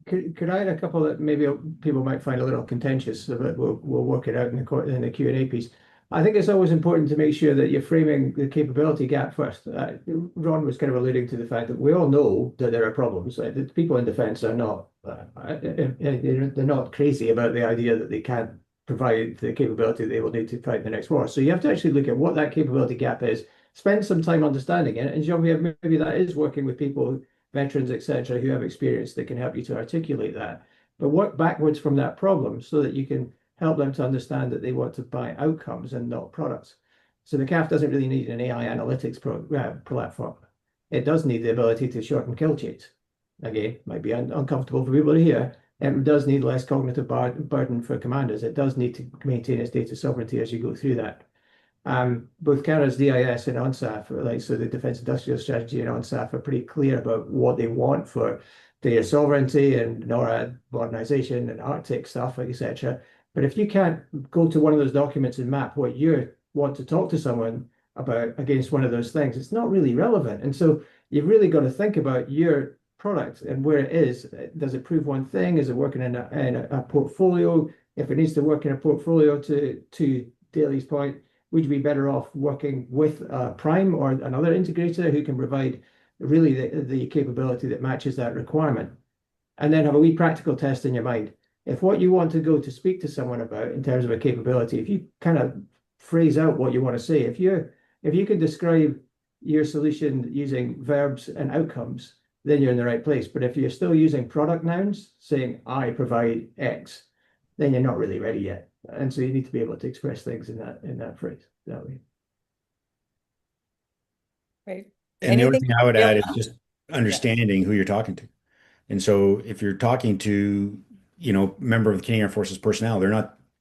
Could I add a couple that maybe people might find a little contentious, but we'll work it out in the Q&A piece. I think it's always important to make sure that you're framing the capability gap first. Ron was kind of alluding to the fact that we all know that there are problems. The people in defense are not they're not crazy about the idea that they can't provide the capability they will need to fight the next war. So you have to actually look at what that capability gap is, spend some time understanding it, and Jean-Pierre, maybe that is working with people, veterans, etc., who have experience that can help you to articulate that. But work backwards from that problem so that you can help them to understand that they want to buy outcomes and not products. So the CAF doesn't really need an AI analytics platform. It does need the ability to shorten kill chains. Again, might be uncomfortable for people to hear. It does need less cognitive burden for commanders. It does need to maintain its data sovereignty as you go through that. Both Canada's DIS and ONSAF, like so the Defence Industrial Strategy and ONSAF are pretty clear about what they want for data sovereignty and NORAD modernization and Arctic stuff, etc. But if you can't go to one of those documents and map what you want to talk to someone about against one of those things, it's not really relevant. And so you've really got to think about your product and where it is. Does it prove one thing? Is it working in a portfolio? If it needs to work in a portfolio, to Daly's point, would you be better off working with a prime or another integrator who can provide really the capability that matches that requirement? And then have a wee practical test in your mind. If what you want to go to speak to someone about in terms of a capability, if you kind of phrase out what you want to say, if you can describe your solution using verbs and outcomes, then you're in the right place. But if you're still using product nouns, saying I provide X, then you're not really ready yet. And so you need to be able to express things in that phrase that way. Right. And the only thing I would add is just Yeah. understanding who you're talking to. And so if you're talking to, member of the Canadian Armed Forces personnel,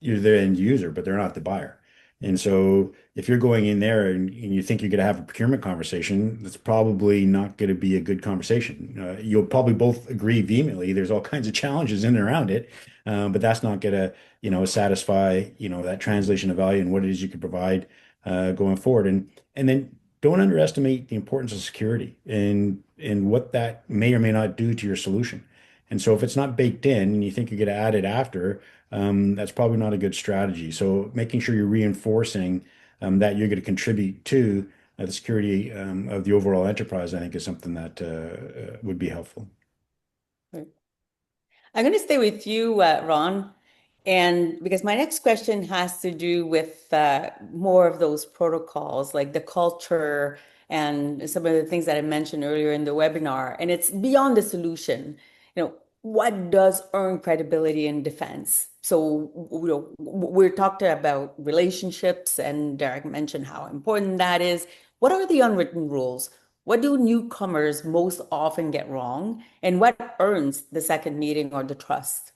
you're the end user, but they're not the buyer. And so if you're going in there and you think you're going to have a procurement conversation, that's probably not going to be a good conversation. You'll probably both agree vehemently. There's all kinds of challenges in and around it, but that's not going to, satisfy, that translation of value and what it is you could provide going forward. And then don't underestimate the importance of security and what that may or may not do to your solution. And so if it's not baked in and you think you're going to add it after, that's probably not a good strategy. So making sure you're reinforcing that you're going to contribute to the security of the overall enterprise, I think is something that would be helpful. Right. I'm going to stay with you, Ron, and because my next question has to do with more of those protocols, like the culture and some of the things that I mentioned earlier in the webinar. And it's beyond the solution. What does earn credibility in defense? So, we're talking about relationships, and Derek mentioned how important that is. What are the unwritten rules? What do newcomers most often get wrong? And what earns the second meeting or the trust?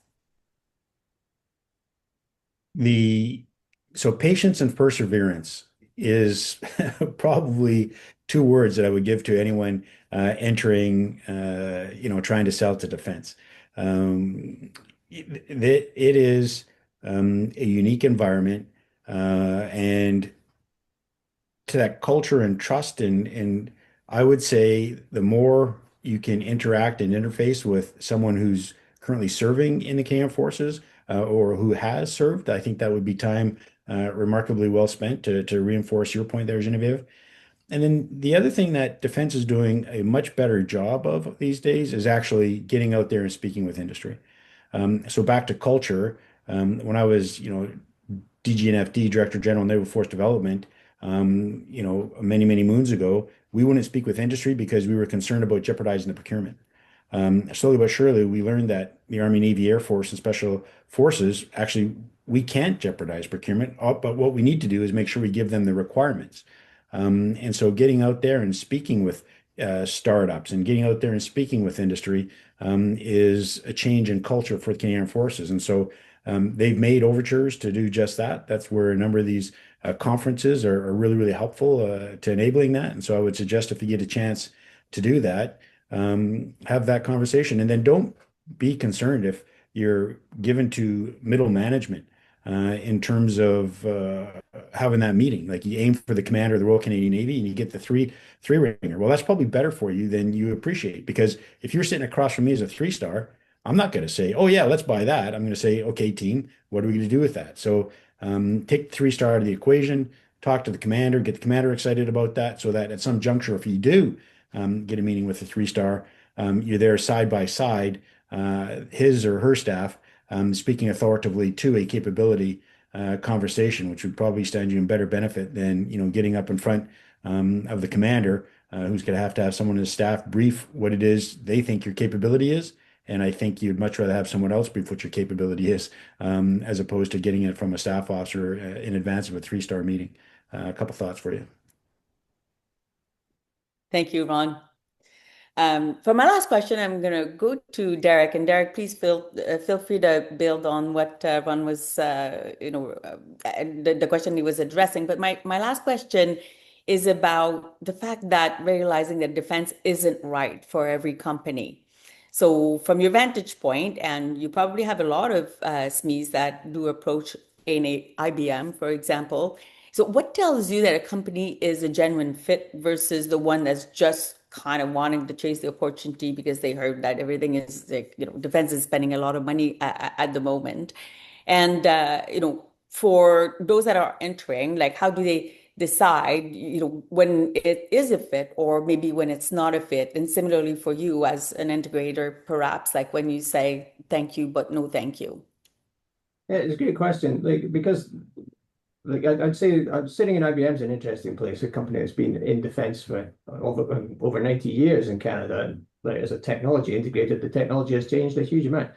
So patience and perseverance is probably two words that I would give to anyone entering, trying to sell to defense. It is a unique environment, and to that culture and trust, and I would say the more you can interact and interface with someone who's currently serving in the Canadian Forces or who has served, I think that would be time remarkably well spent to reinforce your point there, Genevieve. And then the other thing that defense is doing a much better job of these days is actually getting out there and speaking with industry. So back to culture, when I was, DGNFD, Director General Naval Force Development, many, many moons ago, we wouldn't speak with industry because we were concerned about jeopardizing the procurement. Slowly but surely, we learned that the Army, Navy, Air Force, and Special Forces actually we can't jeopardize procurement, but what we need to do is make sure we give them the requirements. And so getting out there and speaking with startups and getting out there and speaking with industry is a change in culture for the Canadian Forces. And so they've made overtures to do just that. That's where a number of these conferences are really, really helpful to enabling that. And so I would suggest if you get a chance to do that, have that conversation. And then don't be concerned if you're given to middle management in terms of having that meeting. Like you aim for the commander of the Royal Canadian Navy and you get the three ringer. Well, that's probably better for you than you appreciate, because if you're sitting across from me as a 3-star, I'm not going to say, oh yeah, let's buy that. I'm going to say, okay, team, what are we going to do with that? So take the 3-star out of the equation, talk to the commander, get the commander excited about that, so that at some juncture, if you do get a meeting with the 3-star, you're there side by side, his or her staff, speaking authoritatively to a capability conversation, which would probably stand you in better benefit than, getting up in front of the commander, who's going to have someone in his staff brief what it is they think your capability is. And I think you'd much rather have someone else brief what your capability is, as opposed to getting it from a staff officer in advance of a three-star meeting. A couple thoughts for you. Thank you, Ron. For my last question, I'm going to go to Derek. And Derek, please feel free to build on what Ron was, the question he was addressing. But my last question is about the fact that realizing that defense isn't right for every company. So from your vantage point, and you probably have a lot of SMEs that do approach IBM, for example. So what tells you that a company is a genuine fit versus the one that's just kind of wanting to chase the opportunity because they heard that everything is like, defense is spending a lot of money at the moment. And, for those that are entering, like how do they decide, when it is a fit or maybe when it's not a fit? And similarly for you as an integrator, perhaps like when you say thank you, but no thank you. Yeah, it's a great question. Because I'd say sitting in IBM is an interesting place, a company that's been in defense for over 90 years in Canada. And as a technology integrated, the technology has changed a huge amount.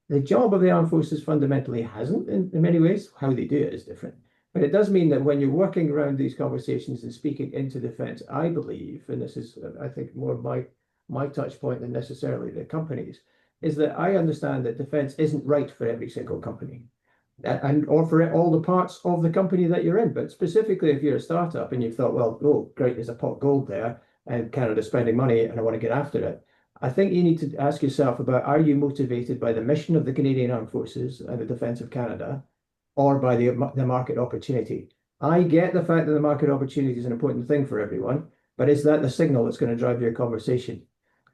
The job of the armed forces fundamentally hasn't in many ways. How they do it is different. But it does mean that when you're working around these conversations and speaking into defense, I believe, and this is, I think, more of my touch point than necessarily the companies, is that I understand that defense isn't right for every single company and or for all the parts of the company that you're in. But specifically, if you're a startup and you've thought, well, oh, great, there's a pot of gold there, and Canada's spending money, and I want to get after it. I think you need to ask yourself about, are you motivated by the mission of the Canadian Armed Forces and the Defence of Canada, or by the market opportunity? I get the fact that the market opportunity is an important thing for everyone, but is that the signal that's going to drive your conversation?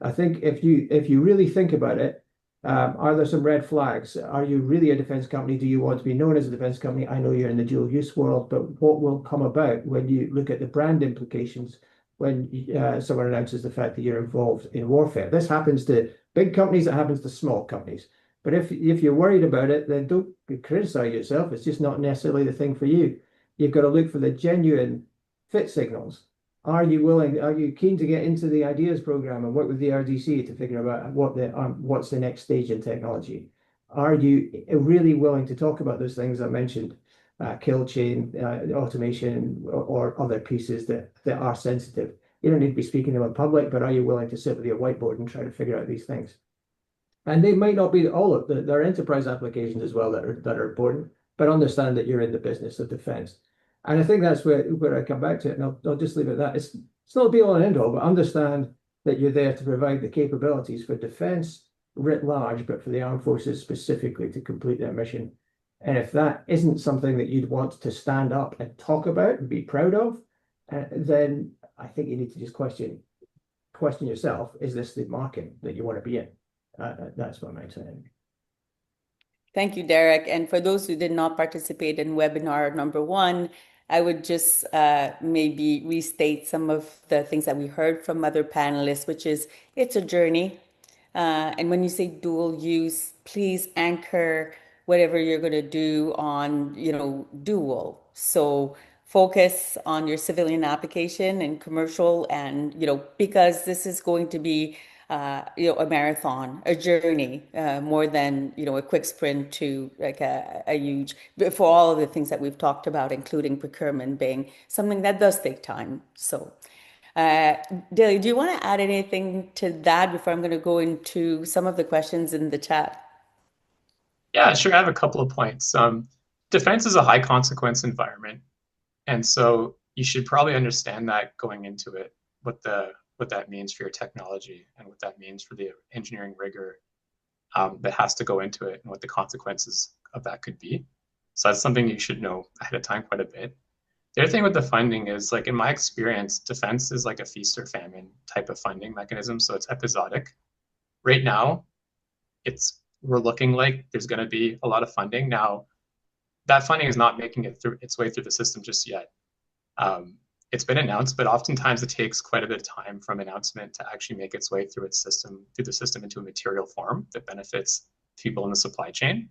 I think if you really think about it, are there some red flags? Are you really a defense company? Do you want to be known as a defense company? I know you're in the dual use world, but what will come about when you look at the brand implications when someone announces the fact that you're involved in warfare? This happens to big companies, it happens to small companies. But if you're worried about it, then don't criticize yourself. It's just not necessarily the thing for you. You've got to look for the genuine fit signals. Are you keen to get into the ideas program and work with the RDC to figure out what's the next stage in technology? Are you really willing to talk about those things I mentioned, kill chain, automation, or other pieces that are sensitive? You don't need to be speaking to them in public, but are you willing to sit with your whiteboard and try to figure out these things? And they might not be all of there are enterprise applications as well that are important, but understand that you're in the business of defense. And I think that's where I come back to it, and I'll just leave it at that. It's not a be all and end all, but understand that you're there to provide the capabilities for defense writ large, but for the armed forces specifically to complete their mission. And if that isn't something that you'd want to stand up and talk about and be proud of, then I think you need to just question yourself: is this the market that you want to be in? That's what I'm saying. Thank you, Derek. And for those who did not participate in webinar number 1, I would just maybe restate some of the things that we heard from other panelists, which is it's a journey. And when you say dual use, please anchor whatever you're going to do on, dual. So focus on your civilian application and commercial, and, because this is going to be a marathon, a journey, more than, a quick sprint to like a huge, for all of the things that we've talked about, including procurement being something that does take time. So, Dilly, do you want to add anything to that before I'm going to go into some of the questions in the chat? Yeah, sure. I have a couple of points. Defense is a high consequence environment. And so you should probably understand that going into it, what that means for your technology and what that means for the engineering rigor that has to go into it and what the consequences of that could be. So that's something you should know ahead of time quite a bit. The other thing with the funding is, like, in my experience, defense is like a feast or famine type of funding mechanism. So it's episodic. Right now, we're looking like there's going to be a lot of funding. Now, that funding is not making its way through the system just yet. It's been announced, but oftentimes it takes quite a bit of time from announcement to actually make its way through the system into a material form that benefits people in the supply chain.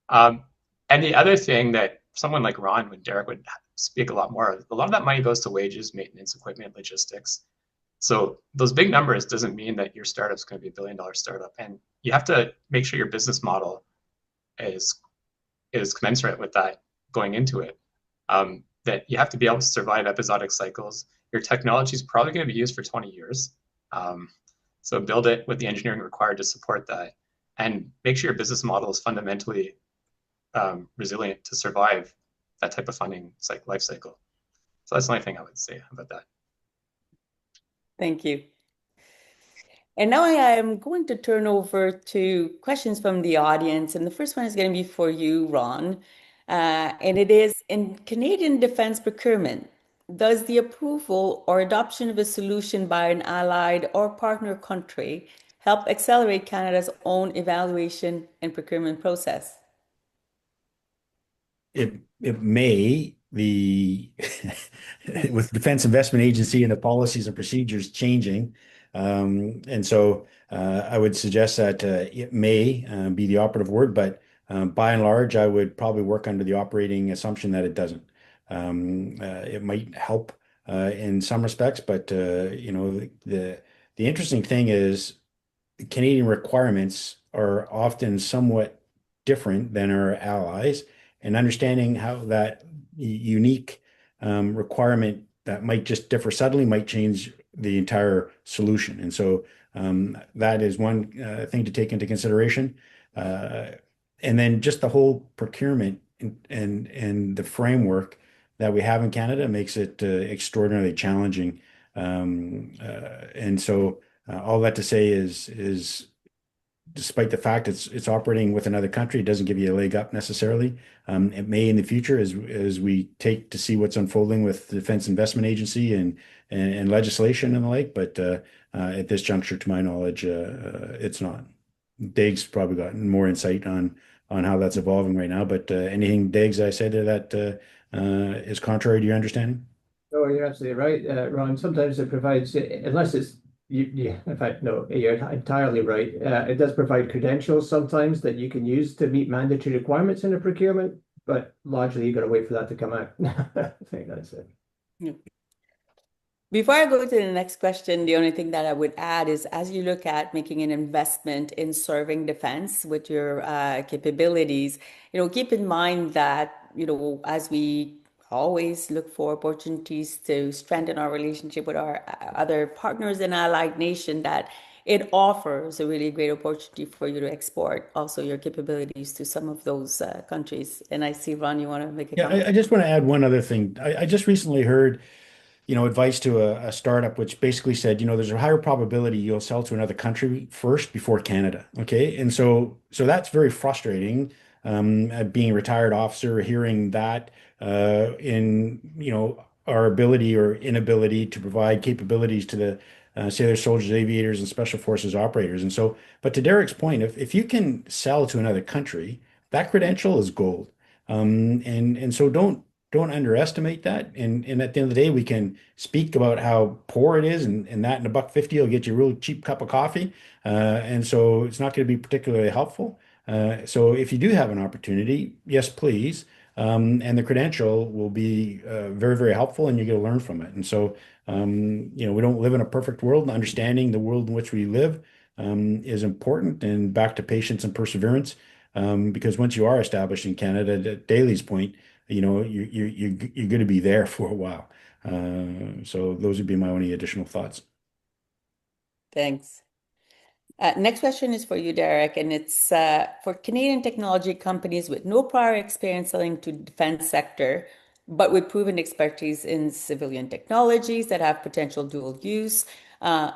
And the other thing that someone like Ron, when Derek would speak a lot more, a lot of that money goes to wages, maintenance, equipment, logistics. So those big numbers doesn't mean that your startup's going to be $1 billion startup. And you have to make sure your business model is commensurate with that going into it. That you have to be able to survive episodic cycles. Your technology is probably going to be used for 20 years. So build it with the engineering required to support that, and make sure your business model is fundamentally resilient to survive that type of funding life cycle. So that's the only thing I would say about that. Thank you. And now I am going to turn over to questions from the audience. And the first one is going to be for you, Ron. And it is, in Canadian defense procurement, does the approval or adoption of a solution by an allied or partner country help accelerate Canada's own evaluation and procurement process? It may the with Defense Investment Agency and the policies and procedures changing, and so I would suggest that it may be the operative word, but by and large, I would probably work under the operating assumption that it doesn't. It might help in some respects, but the interesting thing is Canadian requirements are often somewhat different than our allies, and understanding how that unique requirement that might just differ subtly might change the entire solution. And so that is one thing to take into consideration. Uh, and then just the whole procurement and the framework that we have in Canada makes it extraordinarily challenging. And so all that to say is despite the fact it's operating with another country, it doesn't give you a leg up necessarily. It may in the future as we take to see what's unfolding with the Defense Investment Agency and legislation and the like. But at this juncture, to my knowledge, it's not. Dave's probably got more insight on how that's evolving right now. But anything, Dave's, I said there that is contrary to your understanding? Oh, you're absolutely right, Ron. Sometimes it provides, unless it's in fact, no, you're entirely right. It does provide credentials sometimes that you can use to meet mandatory requirements in a procurement, but largely you got to wait for that to come out. I think that's it. Yeah. Before I go to the next question, the only thing that I would add is as you look at making an investment in serving defense with your capabilities, keep in mind that, as we always look for opportunities to strengthen our relationship with our other partners and allied nation, that it offers a really great opportunity for you to export also your capabilities to some of those countries. And I see, Ron, you want to make a Yeah, comment? I just want to add one other thing. I just recently heard advice to a startup, which basically said, there's a higher probability you'll sell to another country first before Canada. Okay. And so that's very frustrating. Being a retired officer, hearing that in our ability or inability to provide capabilities to the sailors, soldiers, aviators, and special forces operators. And so, but to Derek's point, if you can sell to another country, that credential is gold. And so don't underestimate that. And at the end of the day, we can speak about how poor it is, and that in a buck 50 will get you a real cheap cup of coffee. And so it's not going to be particularly helpful. So if you do have an opportunity, yes, please. And the credential will be very, very helpful, and you're going to learn from it. And so, we don't live in a perfect world, and understanding the world in which we live is important. And back to patience and perseverance, because once you are established in Canada, at Daly's point, you're going to be there for a while. So those would be my only additional thoughts. Thanks. Next question is for you, Derek, and it's for Canadian technology companies with no prior experience selling to defense sector, but with proven expertise in civilian technologies that have potential dual use.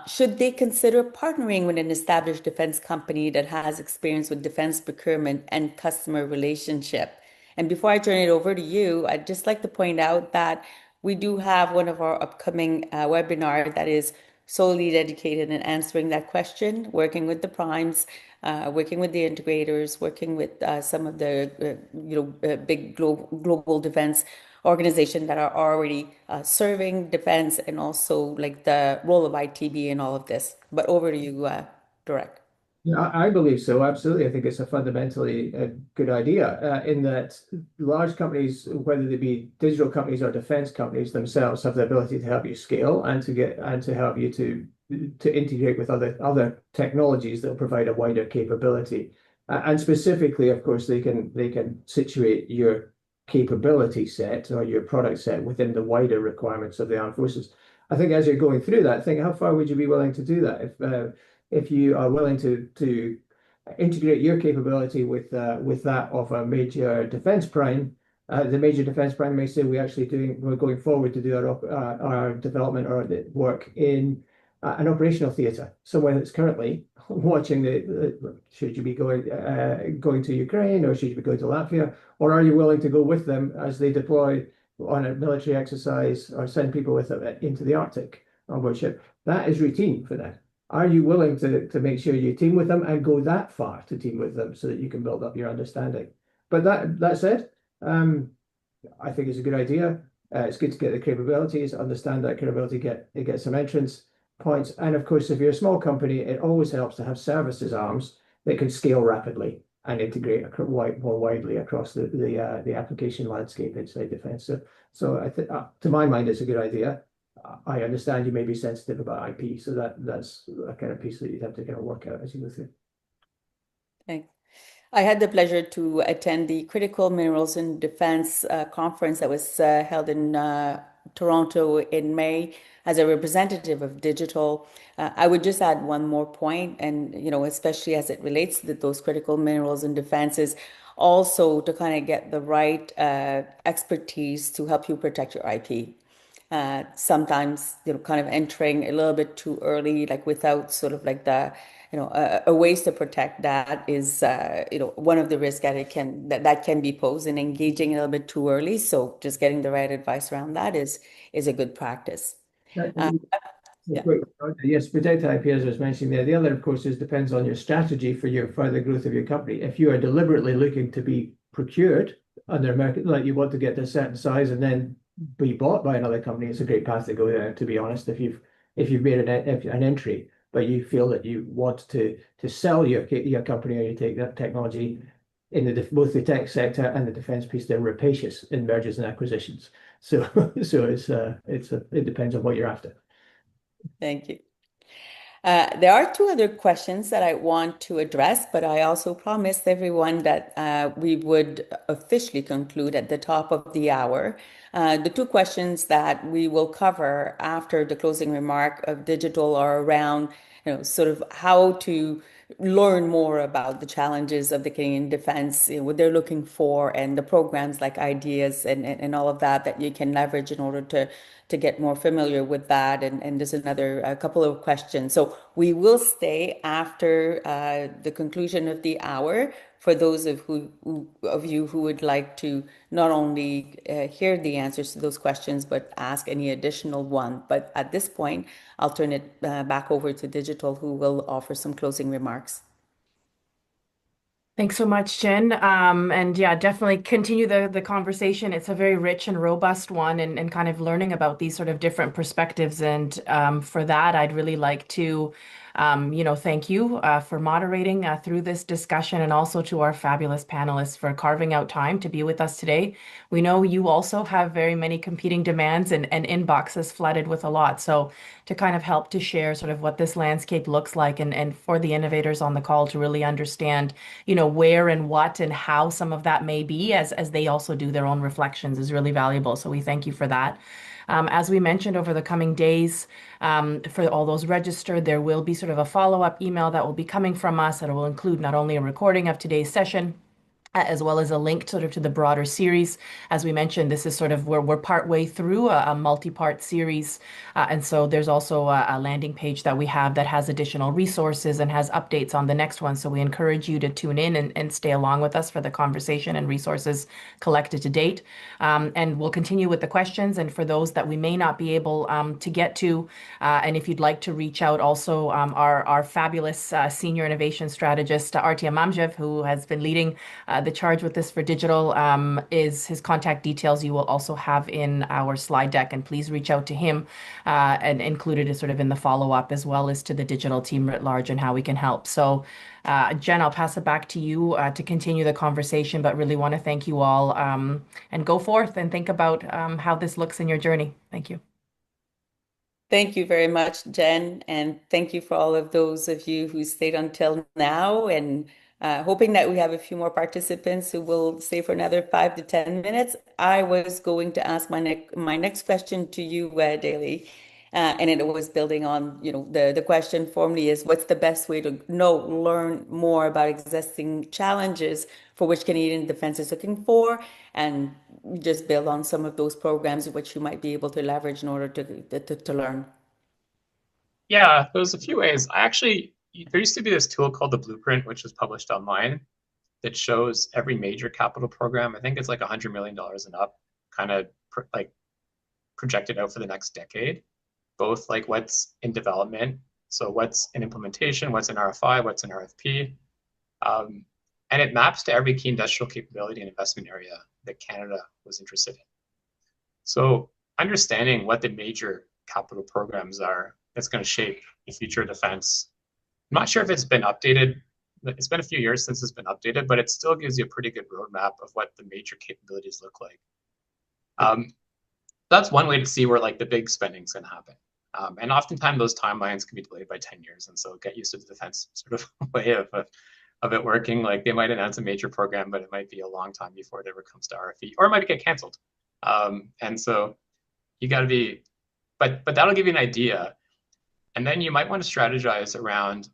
Should they consider partnering with an established defense company that has experience with defense procurement and customer relationship? And before I turn it over to you, I'd just like to point out that we do have one of our upcoming webinar that is solely dedicated in answering that question, working with the primes, working with the integrators, working with some of the big global defense organizations that are already serving defense, and also like the role of ITB and all of this. But over to you, Direct. Yeah, I believe so. Absolutely. I think it's a fundamentally good idea in that large companies, whether they be digital companies or defense companies themselves, have the ability to help you scale and to help you to integrate with other technologies that will provide a wider capability. And specifically, of course, they can situate your capability set or your product set within the wider requirements of the armed forces. I think as you're going through that, think how far would you be willing to do that? If you are willing to integrate your capability with that of a major defense prime, the major defense prime may say we're going forward to do our development or work in an operational theater somewhere that's currently watching should you be going to Ukraine or should you be going to Latvia, or are you willing to go with them as they deploy on a military exercise or send people with them into the Arctic on board ship? That is routine for them. Are you willing to make sure you team with them and go that far to team with them so that you can build up your understanding? But that said, I think it's a good idea. It's good to get the capabilities, understand that capability, get some entrance points. And of course, if you're a small company, it always helps to have services arms that can scale rapidly and integrate more widely across the application landscape inside defense. So I think, to my mind, it's a good idea. I understand you may be sensitive about IP, so that's a kind of piece that you'd have to kind of work out as you go through. Thanks. I had the pleasure to attend the Critical Minerals in Defense conference that was held in Toronto in May as a representative of digital. I would just add one more point, and especially as it relates to those critical minerals in defense, is also to kind of get the right expertise to help you protect your IP. Sometimes, kind of entering a little bit too early, like without sort of like a ways to protect that is, one of the risks that that can be posed in engaging a little bit too early. So just getting the right advice around that is a good practice. Yeah. Yes, protect IP, as I was mentioning there. The other, of course, depends on your strategy for your further growth of your company. If you are deliberately looking to be procured under American, like you want to get to a certain size and then be bought by another company, it's a great path to go there, to be honest. If you've made an entry, but you feel that you want to sell your company or you take that technology in both the tech sector and the defense piece, they're rapacious in mergers and acquisitions. So it depends on what you're after. Thank you. There are two other questions that I want to address, but I also promised everyone that we would officially conclude at the top of the hour. The two questions that we will cover after the closing remark of digital are around, sort of how to learn more about the challenges of the Canadian defense, what they're looking for, and the programs like ideas and all of that you can leverage in order to get more familiar with that. And there's a couple of questions. So we will stay after the conclusion of the hour for those of you who would like to not only hear the answers to those questions, but ask any additional one. But at this point, I'll turn it back over to Digital, who will offer some closing remarks. Thanks so much, Jen. And yeah, definitely continue the conversation. It's a very rich and robust one, and kind of learning about these sort of different perspectives. And for that, I'd really like to thank you for moderating through this discussion, and also to our fabulous panelists for carving out time to be with us today. We know you also have very many competing demands and inboxes flooded with a lot. So to kind of help to share sort of what this landscape looks like, and for the innovators on the call to really understand, where and what and how some of that may be as they also do their own reflections is really valuable. So we thank you for that. As we mentioned, over the coming days, for all those registered, there will be sort of a follow-up email that will be coming from us that will include not only a recording of today's session, as well as a link sort of to the broader series. As we mentioned, this is sort of where we're partway through a multi-part series. And so there's also a landing page that we have that has additional resources and has updates on the next one. So we encourage you to tune in and stay along with us for the conversation and resources collected to date. And we'll continue with the questions. And for those that we may not be able to get to, and if you'd like to reach out also, our fabulous senior innovation strategist, Artyom Mamjev, who has been leading the charge with this for digital is his contact details you will also have in our slide deck, and please reach out to him and include it as sort of in the follow-up as well as to the digital team at large and how we can help. So Jen, I'll pass it back to you to continue the conversation, but really want to thank you all and go forth and think about how this looks in your journey. Thank you. Thank you very much, Jen, and thank you for all of those of you who stayed until now, and hoping that we have a few more participants who will stay for another 5 to 10 minutes. I was going to ask my next question to you, Daly, and it was building on, the question formally is, what's the best way to learn more about existing challenges for which Canadian Defence is looking for, and just build on some of those programs which you might be able to leverage in order to learn. Yeah, there's a few ways. There used to be this tool called the Blueprint, which was published online, that shows every major capital program. I think it's like $100 million and up, kind of like projected out for the next decade, both like what's in development, so what's in implementation, what's in RFI, what's in RFP, and it maps to every key industrial capability and investment area that Canada was interested in. So understanding what the major capital programs are that's going to shape the future of defense. I'm not sure if it's been updated. It's been a few years since it's been updated, but it still gives you a pretty good roadmap of what the major capabilities look like. That's one way to see where like the big spending is going to happen. And oftentimes those timelines can be delayed by 10 years. And so get used to the defense sort of way of it working. Like they might announce a major program, but it might be a long time before it ever comes to RFE, or it might get canceled. And so you got to be, but that'll give you an idea. And then you might want to strategize around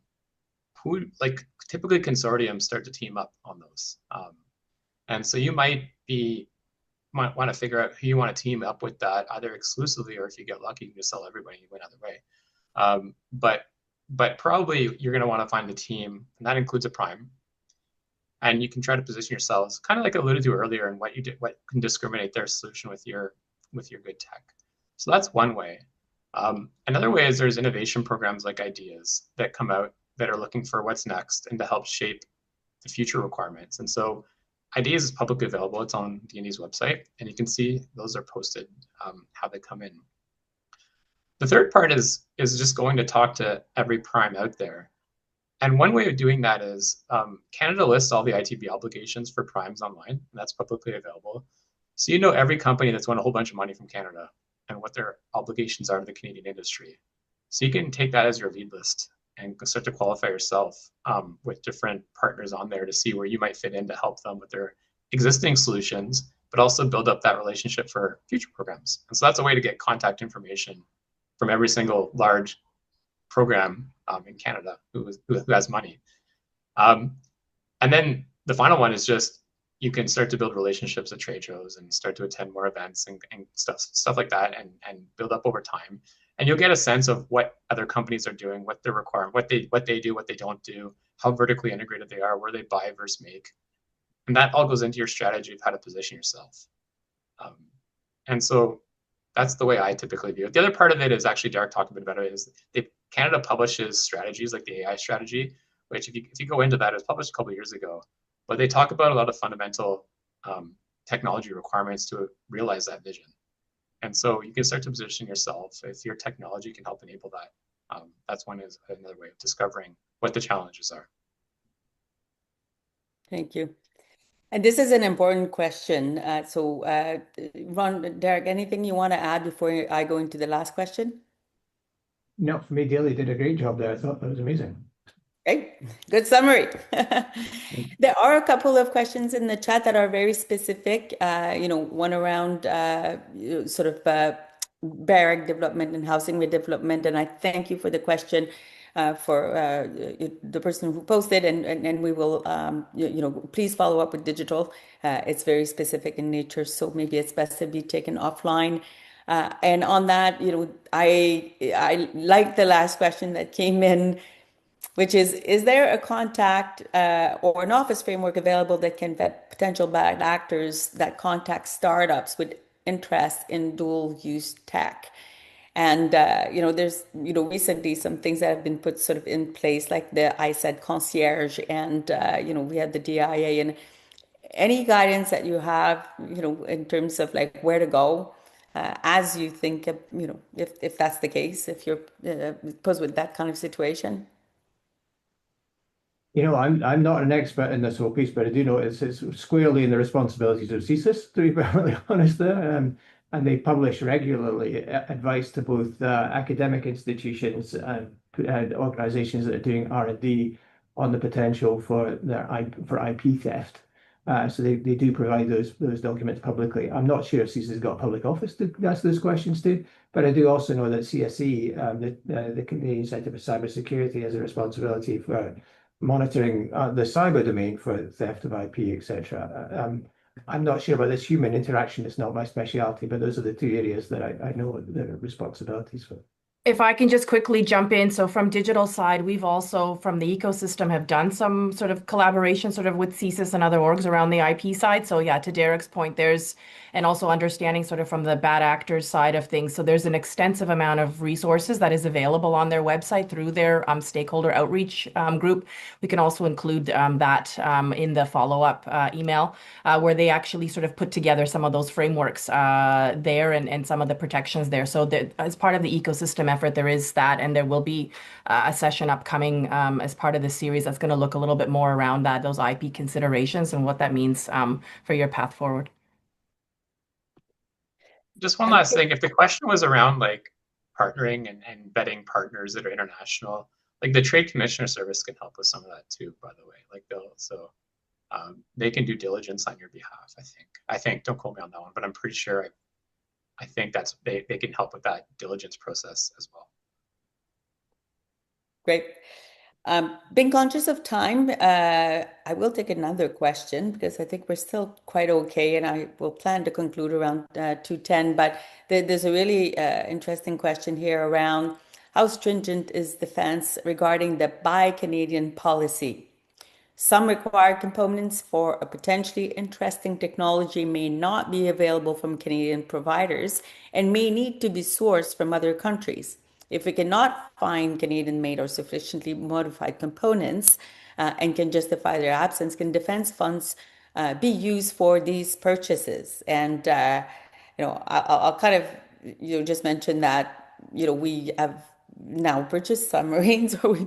who, like typically consortiums start to team up on those. And so you might want to figure out who you want to team up with that, either exclusively, or if you get lucky, you can just sell everybody and you win either way. But probably you're going to want to find the team, and that includes a prime. And you can try to position yourselves, kind of like I alluded to earlier, and what can discriminate their solution with your good tech. So that's one way. Another way is there's innovation programs like Ideas that come out that are looking for what's next and to help shape the future requirements. And so Ideas is publicly available. It's on D&D's website, and you can see those are posted, how they come in. The third part is just going to talk to every prime out there. And one way of doing that is Canada lists all the ITB obligations for primes online, and that's publicly available. So you know every company that's won a whole bunch of money from Canada and what their obligations are to the Canadian industry. So you can take that as your lead list and start to qualify yourself with different partners on there to see where you might fit in to help them with their existing solutions, but also build up that relationship for future programs. And so that's a way to get contact information from every single large program in Canada who has money. And then the final one is just you can start to build relationships at trade shows and start to attend more events and stuff like that, and build up over time. And you'll get a sense of what other companies are doing, what they're requiring, what they do, what they don't do, how vertically integrated they are, where they buy versus make. And that all goes into your strategy of how to position yourself. And so that's the way I typically view it. The other part of it is actually Derek talked a bit about it, is Canada publishes strategies like the AI strategy, which if you go into that, it was published a couple of years ago, but they talk about a lot of fundamental technology requirements to realize that vision. And so you can start to position yourself if your technology can help enable that. That's another way of discovering what the challenges are. Thank you. And this is an important question. Ron, Derek, anything you want to add before I go into the last question? No, for me, Daly did a great job there. I thought that was amazing. Great, good summary. There are a couple of questions in the chat that are very specific. One around sort of barrack development and housing redevelopment, and I thank you for the question for the person who posted, and we will please follow up with digital. It's very specific in nature, so maybe it's best to be taken offline. And on that, I like the last question that came in, which is there a contact or an office framework available that can vet potential bad actors that contact startups with interest in dual use tech? And there's recently some things that have been put sort of in place, like the I said concierge, and we had the DIA, and any guidance that you have, in terms of like where to go as you think, if that's the case, if you're posed with that kind of situation? I'm not an expert in this whole piece, but I do know it's squarely in the responsibilities of CSIS, to be perfectly honest there. And they publish regularly advice to both academic institutions and organizations that are doing R&D on the potential for for IP theft. So they do provide those documents publicly. I'm not sure if CSIS has got a public office to ask those questions to, but I do also know that CSE, the Canadian Centre for Cybersecurity, has a responsibility for monitoring the cyber domain for theft of IP, etc. I'm not sure about this human interaction. It's not my specialty, but those are the two areas that I know there are responsibilities for. If I can just quickly jump in. So from digital side, we've also from the ecosystem have done some sort of collaboration sort of with CSIS and other orgs around the IP side. So yeah, to Derek's point, there's and also understanding sort of from the bad actors side of things. So there's an extensive amount of resources that is available on their website through their stakeholder outreach group. We can also include that in the follow-up email where they actually sort of put together some of those frameworks there and some of the protections there. So that as part of the ecosystem effort, there is that, and there will be a session upcoming as part of this series that's going to look a little bit more around that, those IP considerations and what that means for your path forward. Just one last thing. If the question was around like partnering and vetting partners that are international, like the Trade Commissioner Service can help with some of that too, by the way. Like they can do diligence on your behalf, I think. Don't quote me on that one, but I'm pretty sure I think they can help with that diligence process as well. Great. Being conscious of time, I will take another question because I think we're still quite okay, and I will plan to conclude around 2:10. But there's a really interesting question here around how stringent is defense regarding the Buy Canadian policy? Some required components for a potentially interesting technology may not be available from Canadian providers and may need to be sourced from other countries. If we cannot find Canadian-made or sufficiently modified components and can justify their absence, can defense funds be used for these purchases? And I'll kind of just mention that we have now purchased submarines, or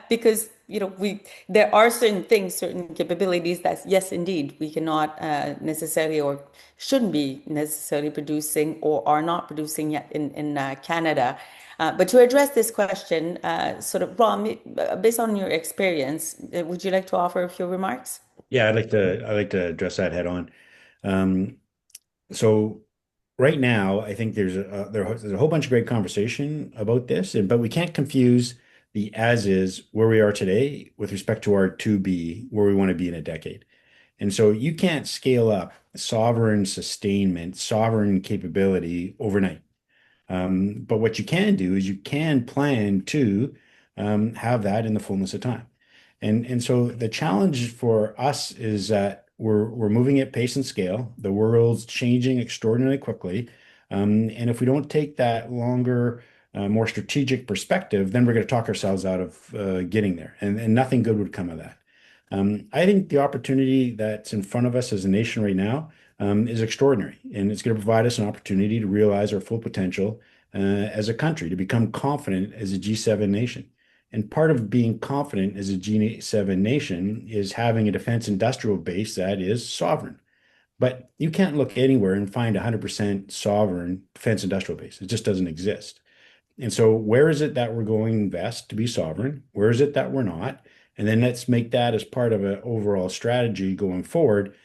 because we there are certain things, certain capabilities that yes, indeed, we cannot necessarily or shouldn't be necessarily producing or are not producing yet in Canada. But to address this question, sort of, Ron, based on your experience, would you like to offer a few remarks? Yeah, I'd like to address that head on. So right now, I think there's a whole bunch of great conversation about this, but we can't confuse the as is where we are today with respect to our to be where we want to be in a decade. And so you can't scale up sovereign sustainment, sovereign capability overnight. But what you can do is you can plan to have that in the fullness of time. And so the challenge for us is that we're moving at pace and scale. The world's changing extraordinarily quickly. And if we don't take that longer, more strategic perspective, then we're going to talk ourselves out of getting there. And nothing good would come of that. I think the opportunity that's in front of us as a nation right now is extraordinary, and it's going to provide us an opportunity to realize our full potential as a country, to become confident as a G7 nation. And part of being confident as a G7 nation is having a defense industrial base that is sovereign. But you can't look anywhere and find a 100% sovereign defense industrial base. It just doesn't exist. And so, where is it that we're going to invest to be sovereign? Where is it that we're not? And then let's make that as part of an overall strategy going forward,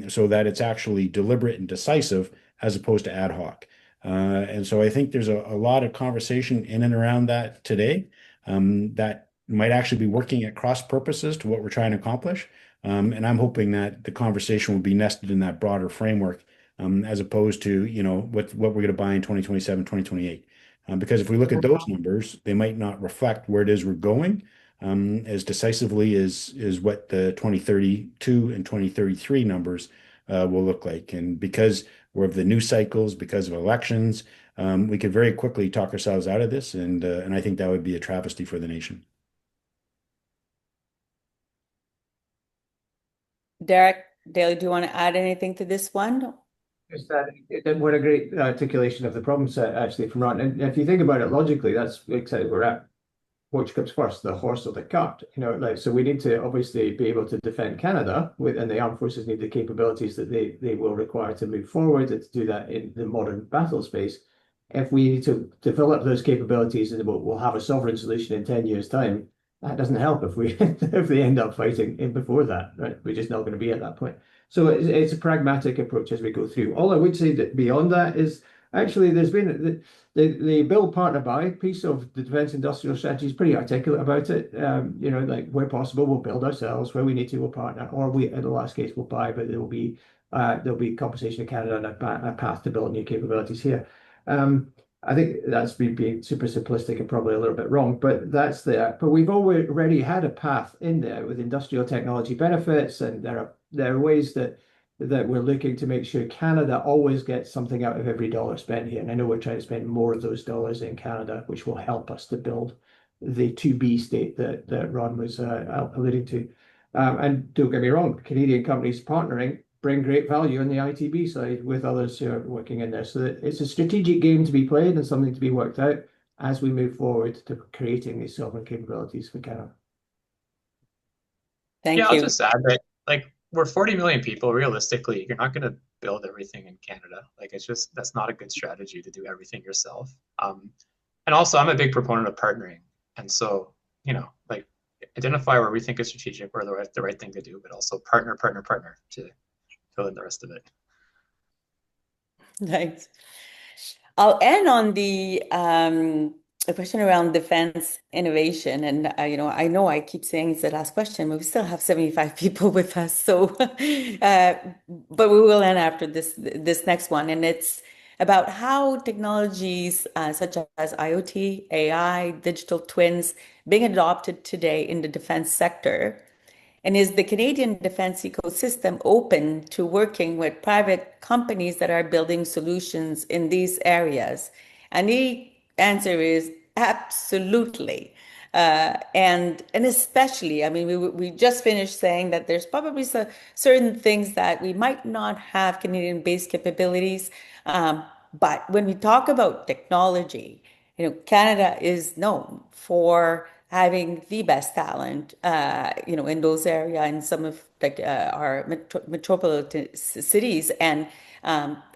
so that it's actually deliberate and decisive as opposed to ad hoc. And so I think there's a lot of conversation in and around that today that might actually be working at cross purposes to what we're trying to accomplish. And I'm hoping that the conversation will be nested in that broader framework as opposed to, what we're going to buy in 2027, 2028. Because if we look at those numbers, they might not reflect where it is we're going as decisively as what the 2032 and 2033 numbers will look like. And because we're of the news cycles, because of elections, we could very quickly talk ourselves out of this, and I think that would be a travesty for the nation. Derek, Dale, do you want to add anything to this one? Just what a great articulation of the problem set, actually, from Ron. And if you think about it logically, that's exactly where we're at. Which comes first, the horse or the cart? Like, so we need to obviously be able to defend Canada, and the armed forces need the capabilities that they will require to move forward and to do that in the modern battle space. If we need to develop those capabilities and we'll have a sovereign solution in 10 years' time, that doesn't help if we if they end up fighting in before that, right? We're just not going to be at that point. So it's a pragmatic approach as we go through. All I would say that beyond that is actually there's been the build partner buy piece of the defense industrial strategy is pretty articulate about it. Like where possible, we'll build ourselves. Where we need to, we'll partner, or we, in the last case, we'll buy. But there'll be compensation in Canada and a path to build new capabilities here. I think that's being super simplistic and probably a little bit wrong, but that's there. But we've already had a path in there with industrial technology benefits, and there are ways that we're looking to make sure Canada always gets something out of every dollar spent here. And I know we're trying to spend more of those dollars in Canada, which will help us to build the 2B state that Ron was alluding to. And don't get me wrong, Canadian companies partnering bring great value on the ITB side with others who are working in there. So it's a strategic game to be played and something to be worked out as we move forward to creating these sovereign capabilities for Canada. Thank Yeah, you. I'll just add that, like, we're 40 million people. Realistically, you're not going to build everything in Canada. Like, it's just, that's not a good strategy to do everything yourself. And also, I'm a big proponent of partnering. And so, like, identify where we think is strategic, or the right thing to do, but also partner to fill in the rest of it. Thanks. I'll end on the a question around defense innovation. And I know I keep saying it's the last question, but we still have 75 people with us. So, but we will end after this next one. And it's about how technologies such as IoT, AI, digital twins being adopted today in the defense sector. And is the Canadian defense ecosystem open to working with private companies that are building solutions in these areas? And the answer is absolutely. And especially, I mean, we just finished saying that there's probably certain things that we might not have Canadian-based capabilities. But when we talk about technology, Canada is known for having the best talent, in those areas, in some of our metropolitan cities, and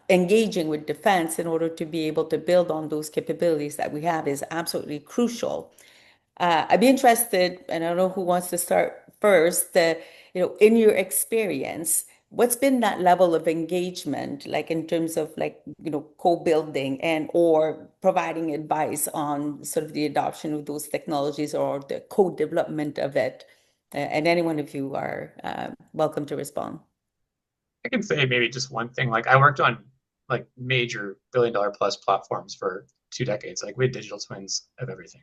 engaging with defense in order to be able to build on those capabilities that we have is absolutely crucial. I'd be interested, and I don't know who wants to start first, in your experience, what's been that level of engagement, like in terms of co-building and or providing advice on sort of the adoption of those technologies or the co-development of it? And any one of you are welcome to respond. I can say maybe just one thing. Like, I worked on like major billion-dollar plus platforms for 2 decades. Like, we had digital twins of everything.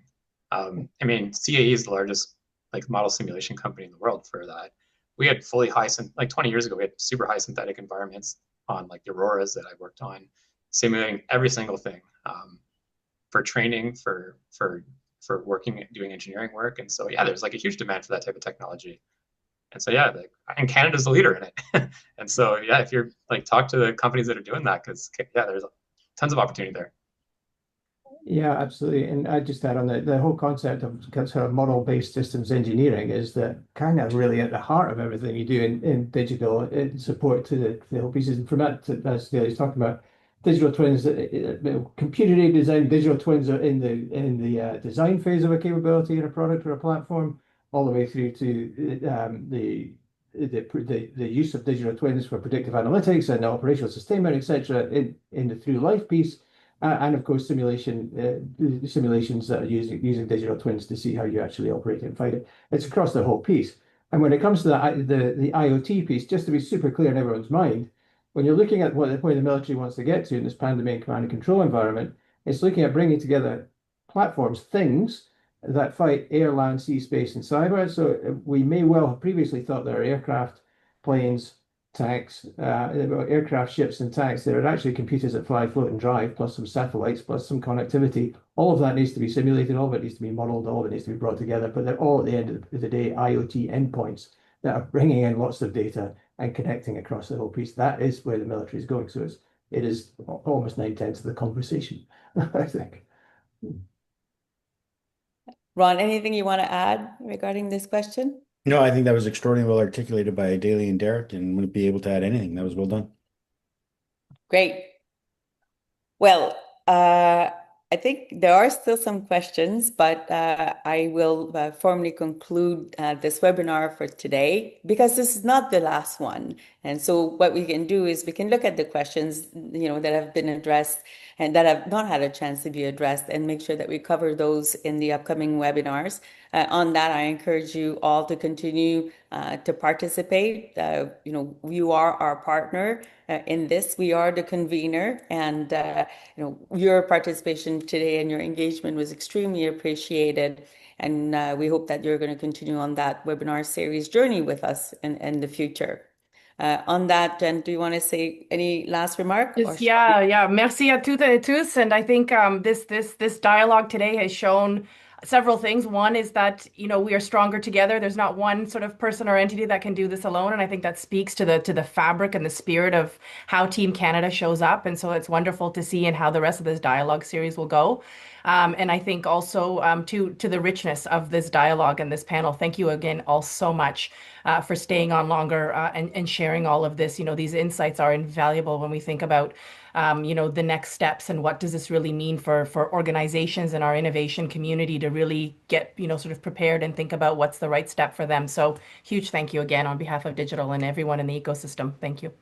I mean, CAE is the largest like model simulation company in the world for that. We had fully like 20 years ago, we had super high synthetic environments on like the Auroras that I worked on, simulating every single thing for training, for working, doing engineering work. And so, yeah, there's like a huge demand for that type of technology. And so, yeah, and Canada's the leader in it. And so, yeah, if you're like, talk to the companies that are doing that, because, yeah, there's tons of opportunity there. Yeah, absolutely. And I just add on the whole concept of sort of model-based systems engineering is that kind of really at the heart of everything you do in digital in support to the whole pieces. And from that, as Dale's talking about, digital twins, computer-aided design, digital twins are in the design phase of a capability in a product or a platform, all the way through to the use of digital twins for predictive analytics and operational sustainment, etc., in the through life piece. And of course, simulations that are using digital twins to see how you actually operate and fight it. It's across the whole piece. And when it comes to the IoT piece, just to be super clear in everyone's mind, when you're looking at where the military wants to get to in this pan-domain command and control environment, it's looking at bringing together platforms, things that fight air, land, sea, space, and cyber. So we may well have previously thought there are aircraft, planes, tanks, aircraft, ships, and tanks. There are actually computers that fly, float, and drive, plus some satellites, plus some connectivity. All of that needs to be simulated. All of it needs to be modeled. All of it needs to be brought together. But they're all, at the end of the day, IoT endpoints that are bringing in lots of data and connecting across the whole piece. That is where the military is going. So it is almost 9/10 of the conversation, I think. Ron, anything you want to add regarding this question? No, I think that was extraordinarily well articulated by Daly and Derek, and wouldn't be able to add anything. That was well done. Great. Well, I think there are still some questions, but I will formally conclude this webinar for today because this is not the last one. And so what we can do is we can look at the questions, that have been addressed and that have not had a chance to be addressed and make sure that we cover those in the upcoming webinars. On that, I encourage you all to continue to participate. You are our partner in this. We are the convener, and your participation today and your engagement was extremely appreciated. And we hope that you're going to continue on that webinar series journey with us in the future. On that, Jen, do you want to say any last remark? Or Yeah. Merci à toutes et tous. And I think this dialogue today has shown several things. One is that, we are stronger together. There's not one sort of person or entity that can do this alone. And I think that speaks to the fabric and the spirit of how Team Canada shows up. And so it's wonderful to see and how the rest of this dialogue series will go. And I think also to the richness of this dialogue and this panel. Thank you again all so much for staying on longer and sharing all of this. These insights are invaluable when we think about the next steps and what does this really mean for organizations and our innovation community to really get, sort of prepared and think about what's the right step for them. So huge thank you again on behalf of Digital and everyone in the ecosystem. Thank you.